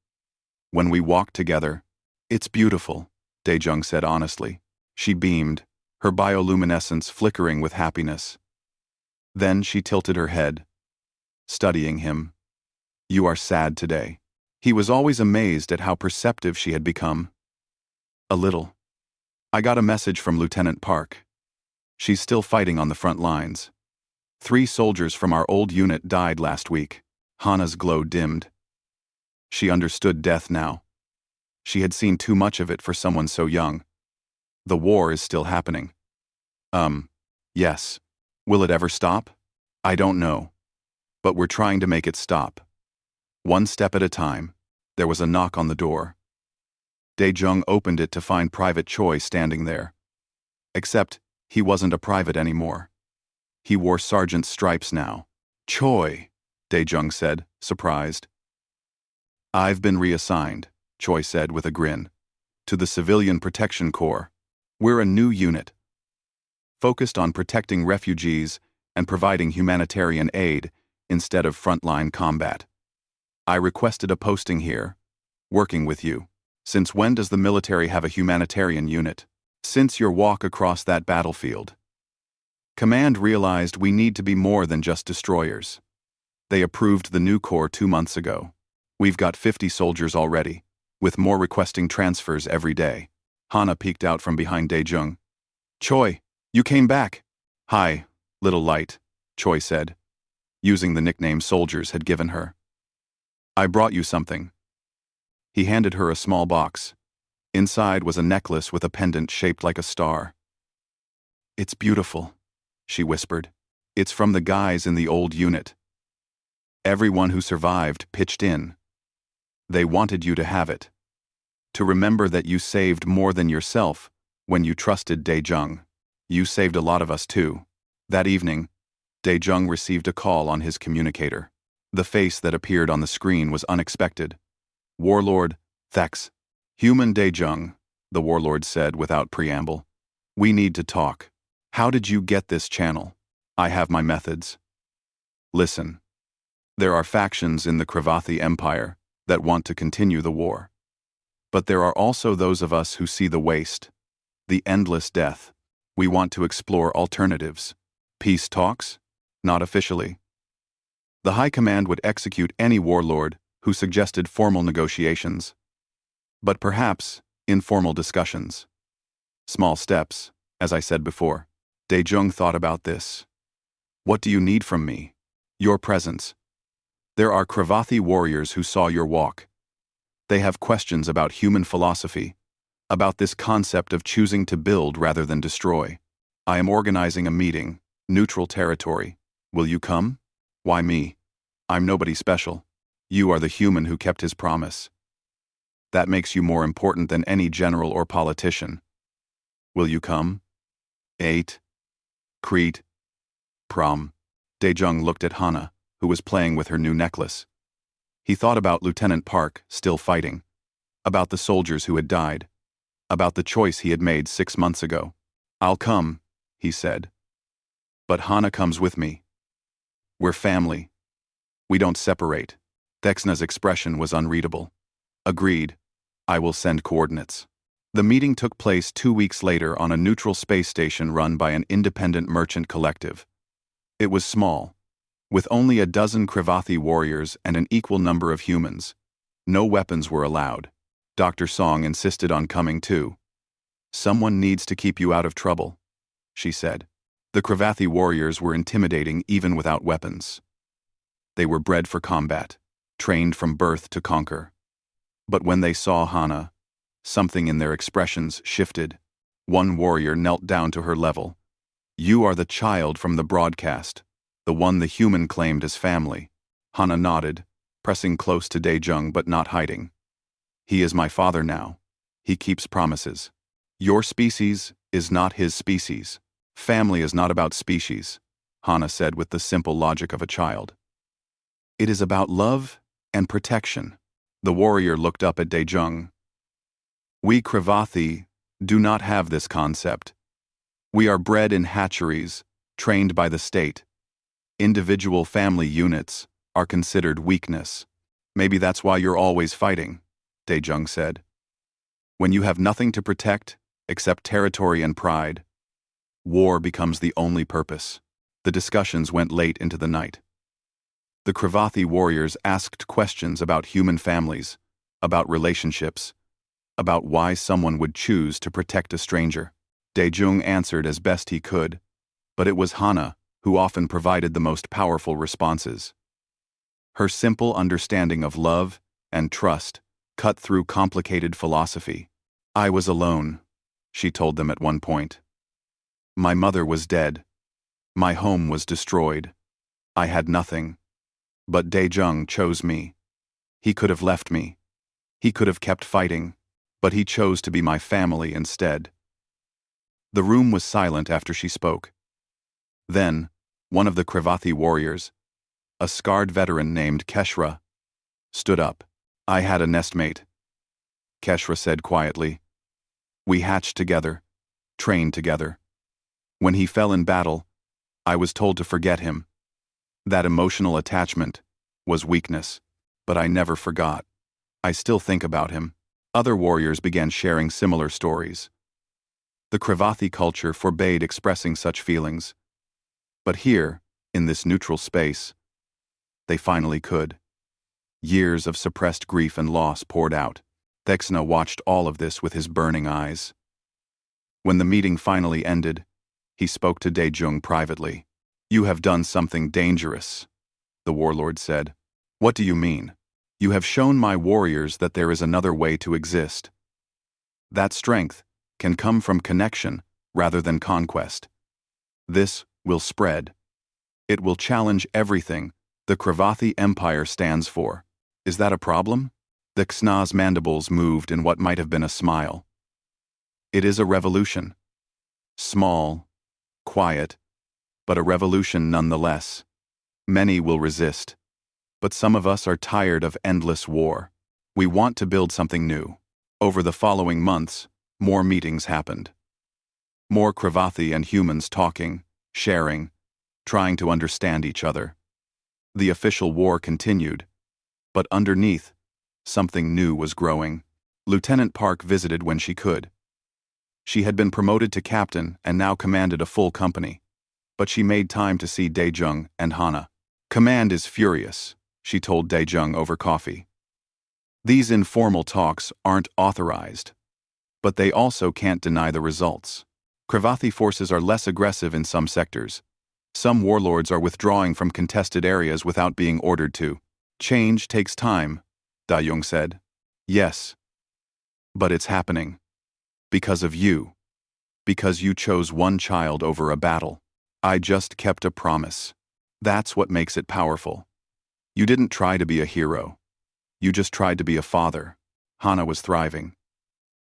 "When we walked together, it's beautiful," Daejung said honestly. She beamed, her bioluminescence flickering with happiness. Then she tilted her head. studying him. You are sad today. He was always amazed at how perceptive she had become. A little. I got a message from Lieutenant Park. She's still fighting on the front lines. 3 soldiers from our old unit died last week. Hana's glow dimmed. She understood death now. She had seen too much of it for someone so young. The war is still happening. Yes. Will it ever stop? I don't know. But we're trying to make it stop. One step at a time. There was a knock on the door. Dae-jung opened it to find Private Choi standing there. Except, he wasn't a private anymore. He wore sergeant's stripes now. Choi, Dae-jung said, surprised. I've been reassigned, Choi said with a grin. To the Civilian Protection Corps. We're a new unit. Focused on protecting refugees and providing humanitarian aid instead of frontline combat. I requested a posting here, working with you. Since when does the military have a humanitarian unit? Since your walk across that battlefield. Command realized we need to be more than just destroyers. They approved the new corps 2 months ago. We've got 50 soldiers already, with more requesting transfers every day. Hana peeked out from behind Dae-jung. Choi, you came back. Hi, little light, Choi said, using the nickname soldiers had given her. I brought you something. He handed her a small box. Inside was a necklace with a pendant shaped like a star. It's beautiful, she whispered. It's from the guys in the old unit. Everyone who survived pitched in. They wanted you to have it. To remember that you saved more than yourself when you trusted Dae-jung. You saved a lot of us too. That evening, Dae-jung received a call on his communicator. The face that appeared on the screen was unexpected. Warlord, Thex. Human Dae-jung, the warlord said without preamble. We need to talk. How did you get this channel? I have my methods. Listen. There are factions in the Kravathi Empire that want to continue the war. But there are also those of us who see the waste, the endless death. We want to explore alternatives. Peace talks? Not officially. The High Command would execute any warlord who suggested formal negotiations. But perhaps informal discussions. Small steps, as I said before. Dae-jung thought about this. What do you need from me? Your presence. There are Kravathi warriors who saw your walk. They have questions about human philosophy, about this concept of choosing to build rather than destroy. I am organizing a meeting, neutral territory. Will you come? Why me? I'm nobody special. You are the human who kept his promise. That makes you more important than any general or politician. Will you come? 8. Crete. Prom. Dae-jung looked at Hana, who was playing with her new necklace. He thought about Lieutenant Park, still fighting. About the soldiers who had died. About the choice he had made 6 months ago. I'll come, he said. But Hana comes with me. We're family. We don't separate. Thexna's expression was unreadable. Agreed. I will send coordinates. The meeting took place 2 weeks later on a neutral space station run by an independent merchant collective. It was small, with only a dozen Kravathi warriors and an equal number of humans. No weapons were allowed. Dr. Song insisted on coming too. Someone needs to keep you out of trouble, she said. The Kravathi warriors were intimidating even without weapons. They were bred for combat, trained from birth to conquer. But when they saw Hana, something in their expressions shifted. One warrior knelt down to her level. You are the child from the broadcast, the one the human claimed as family. Hana nodded, pressing close to Dae-jung but not hiding. He is my father now. He keeps promises. Your species is not his species. Family is not about species, Hana said with the simple logic of a child. It is about love and protection. The warrior looked up at Dae-jung. We Kravathi do not have this concept. We are bred in hatcheries, trained by the state. Individual family units are considered weakness. Maybe that's why you're always fighting, Dae-jung said. When you have nothing to protect except territory and pride, war becomes the only purpose. The discussions went late into the night. The Kravathi warriors asked questions about human families, about relationships, about why someone would choose to protect a stranger. Daejung answered as best he could, but it was Hana who often provided the most powerful responses. Her simple understanding of love and trust cut through complicated philosophy. "I was alone," she told them at one point. "My mother was dead. My home was destroyed. I had nothing. But Daejung chose me. He could have left me. He could have kept fighting, but he chose to be my family instead." The room was silent after she spoke. Then, one of the Kravathi warriors, a scarred veteran named Keshra, stood up. "I had a nestmate," Keshra said quietly. "We hatched together, trained together. When he fell in battle, I was told to forget him. That emotional attachment was weakness, but I never forgot. I still think about him." Other warriors began sharing similar stories. The Kravathi culture forbade expressing such feelings. But here, in this neutral space, they finally could. Years of suppressed grief and loss poured out. Thexna watched all of this with his burning eyes. When the meeting finally ended, he spoke to Daejung privately. "You have done something dangerous," the warlord said. "What do you mean?" "You have shown my warriors that there is another way to exist. That strength can come from connection rather than conquest. This will spread. It will challenge everything the Kravathi Empire stands for. Is that a problem?" The Xna's mandibles moved in what might have been a smile. "It is a revolution. Small, quiet, but a revolution nonetheless. Many will resist. But some of us are tired of endless war. We want to build something new." Over the following months, more meetings happened. More Kravathi and humans talking, sharing, trying to understand each other. The official war continued, but underneath, something new was growing. Lieutenant Park visited when she could. She had been promoted to captain and now commanded a full company, but she made time to see Daejung and Hana. "Command is furious," she told Daejung over coffee. "These informal talks aren't authorized, but they also can't deny the results. Kravathi forces are less aggressive in some sectors. Some warlords are withdrawing from contested areas without being ordered to. Change takes time," Daejung said. "Yes. But it's happening. Because of you. Because you chose one child over a battle. I just kept a promise. That's what makes it powerful. You didn't try to be a hero. You just tried to be a father." Hana was thriving.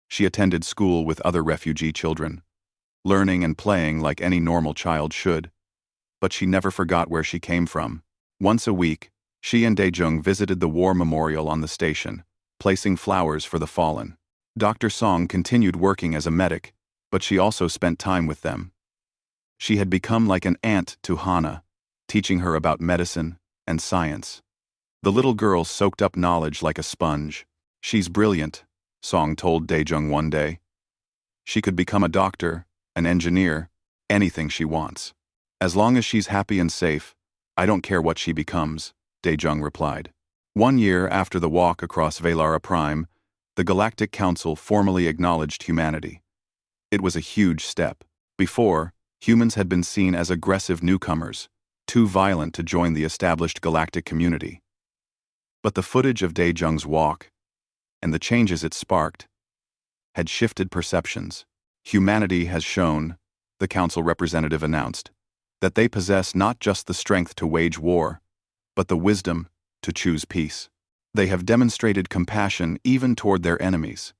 She attended school with other refugee children, learning and playing like any normal child should. But she never forgot where she came from. Once a week, she and Daejung visited the war memorial on the station, placing flowers for the fallen. Dr. Song continued working as a medic, but she also spent time with them. She had become like an aunt to Hana, teaching her about medicine and science. The little girl soaked up knowledge like a sponge. "She's brilliant," Song told Daejung one day. "She could become a doctor, an engineer, anything she wants. As long as she's happy and safe, I don't care what she becomes," Daejung replied. 1 year after the walk across Velara Prime, the Galactic Council formally acknowledged humanity. It was a huge step. Before, humans had been seen as aggressive newcomers, too violent to join the established galactic community. But the footage of Daejung's walk, and the changes it sparked, had shifted perceptions. Humanity has shown, the council representative announced, that they possess not just the strength to wage war, but the wisdom to choose peace. They have demonstrated compassion even toward their enemies.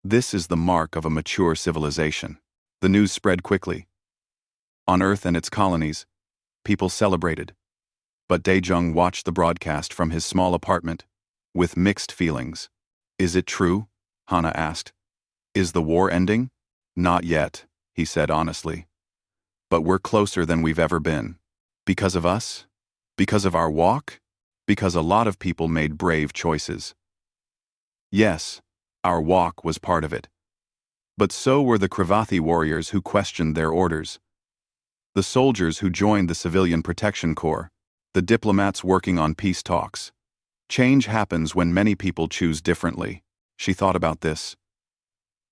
This is the mark of a mature civilization. The news spread quickly. On Earth and its colonies, people celebrated. But Daejung watched the broadcast from his small apartment, with mixed feelings. "Is it true?" Hana asked. "Is the war ending?" "Not yet," he said honestly. "But we're closer than we've ever been. Because of us? Because of our walk? Because a lot of people made brave choices." Yes, our walk was part of it. But so were the Kravathi warriors who questioned their orders. The soldiers who joined the Civilian Protection Corps, The diplomats working on peace talks. Change happens when many people choose differently. She thought about this.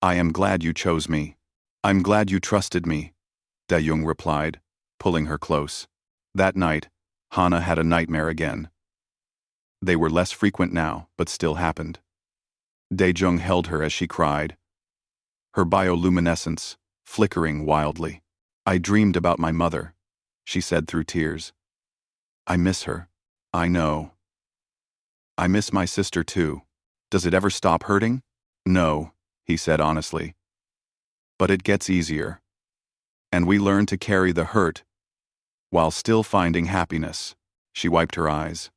I am glad you chose me. I'm glad you trusted me, Dae-jung replied, pulling her close. That night, Hana had a nightmare again. They were less frequent now, but still happened. Dae-jung held her as she cried, her bioluminescence flickering wildly. I dreamed about my mother, she said through tears. I miss her. I know. I miss my sister too. Does it ever stop hurting? No, he said honestly. But it gets easier. And we learn to carry the hurt while still finding happiness. She wiped her eyes.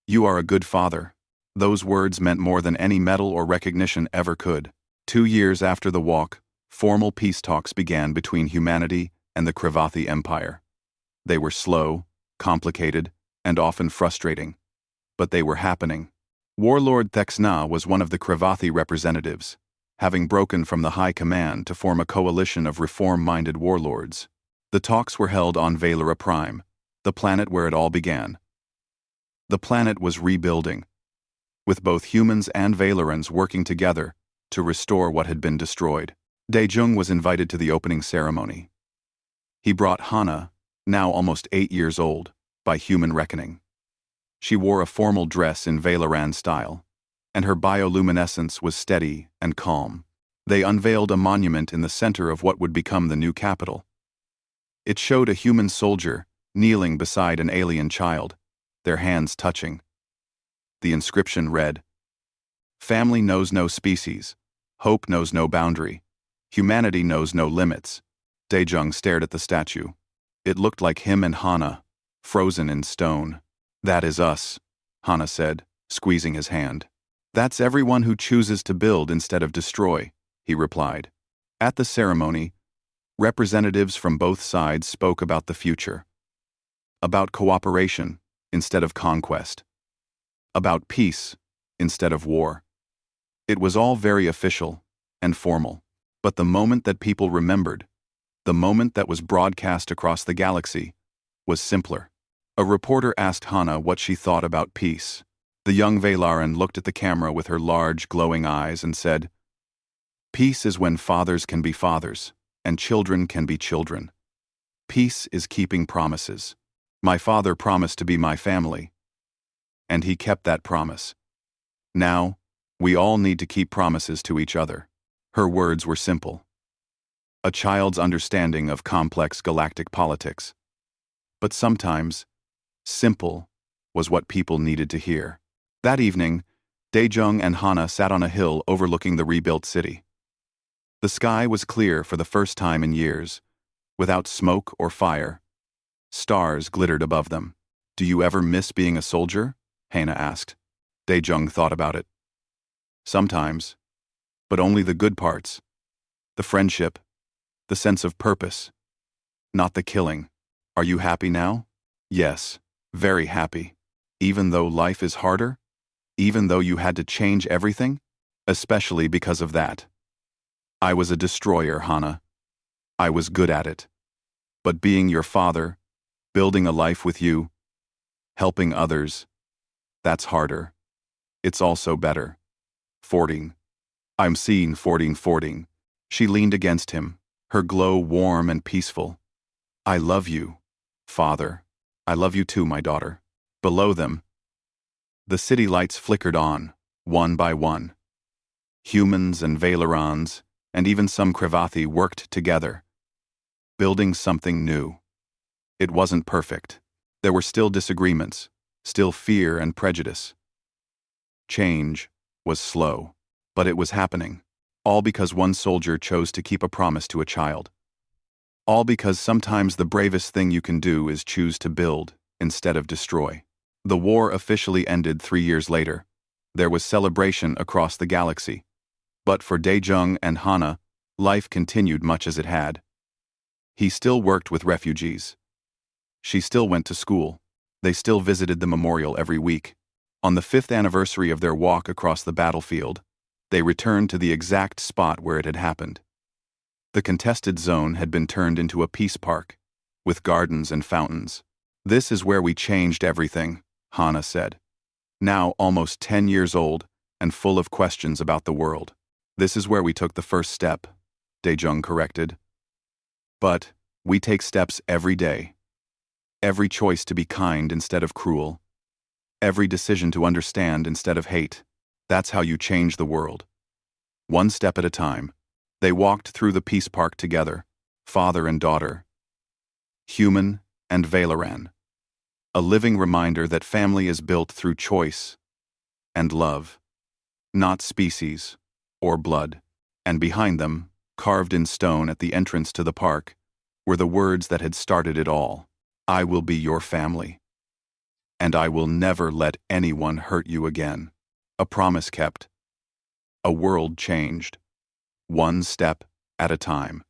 You are a good father. Those words meant more than any medal or recognition ever could. 2 years after the walk, formal peace talks began between humanity and the Kravathi Empire. They were slow, complicated, and often frustrating. But they were happening. Warlord Thexna was one of the Kravathi representatives, having broken from the High Command to form a coalition of reform-minded warlords. The talks were held on Valara Prime, the planet where it all began. The planet was rebuilding, with both humans and Valarans working together to restore what had been destroyed. Dae-jung was invited to the opening ceremony. He brought Hana, now almost 8 years old, by human reckoning. She wore a formal dress in Valaran style, and her bioluminescence was steady and calm. They unveiled a monument in the center of what would become the new capital. It showed a human soldier kneeling beside an alien child, their hands touching. The inscription read, Family knows no species, hope knows no boundary, humanity knows no limits. Dae-jung stared at the statue. It looked like him and Hana, frozen in stone. That is us, Hana said, squeezing his hand. That's everyone who chooses to build instead of destroy, he replied. At the ceremony, representatives from both sides spoke about the future. About cooperation instead of conquest. About peace instead of war. It was all very official and formal. But the moment that people remembered, the moment that was broadcast across the galaxy, was simpler. A reporter asked Hana what she thought about peace. The young Valaran looked at the camera with her large, glowing eyes and said, Peace is when fathers can be fathers, and children can be children. Peace is keeping promises. My father promised to be my family, and he kept that promise. Now, we all need to keep promises to each other. Her words were simple. A child's understanding of complex galactic politics. But sometimes, simple was what people needed to hear. That evening, Dae-jung and Hana sat on a hill overlooking the rebuilt city. The sky was clear for the first time in years, without smoke or fire. Stars glittered above them. Do you ever miss being a soldier? Hana asked. Dae-jung thought about it. Sometimes, but only the good parts. The friendship, the sense of purpose, not the killing. Are you happy now? Yes, very happy. Even though life is harder? Even though you had to change everything? Especially because of that. I was a destroyer, Hana. I was good at it. But being your father, building a life with you, helping others, that's harder. It's also better. 14. I'm seeing 14. She leaned against him, her glow warm and peaceful. I love you, father. I love you too, my daughter. Below them, the city lights flickered on, one by one. Humans and Valarans, and even some Kravathi worked together, building something new. It wasn't perfect. There were still disagreements, still fear and prejudice. Change was slow, but it was happening. All because one soldier chose to keep a promise to a child. All because sometimes the bravest thing you can do is choose to build instead of destroy. The war officially ended 3 years later. There was celebration across the galaxy. But for Dae-jung and Hana, life continued much as it had. He still worked with refugees. She still went to school. They still visited the memorial every week. On the 5th anniversary of their walk across the battlefield, they returned to the exact spot where it had happened. The contested zone had been turned into a peace park, with gardens and fountains. This is where we changed everything, Hana said. Now almost 10 years old and full of questions about the world. This is where we took the first step, Daejung corrected. But we take steps every day. Every choice to be kind instead of cruel. Every decision to understand instead of hate. That's how you change the world. One step at a time. They walked through the Peace Park together, father and daughter. Human and Valoran. A living reminder that family is built through choice and love, not species or blood. And behind them, carved in stone at the entrance to the park, were the words that had started it all. I will be your family. And I will never let anyone hurt you again. A promise kept. A world changed. One step at a time.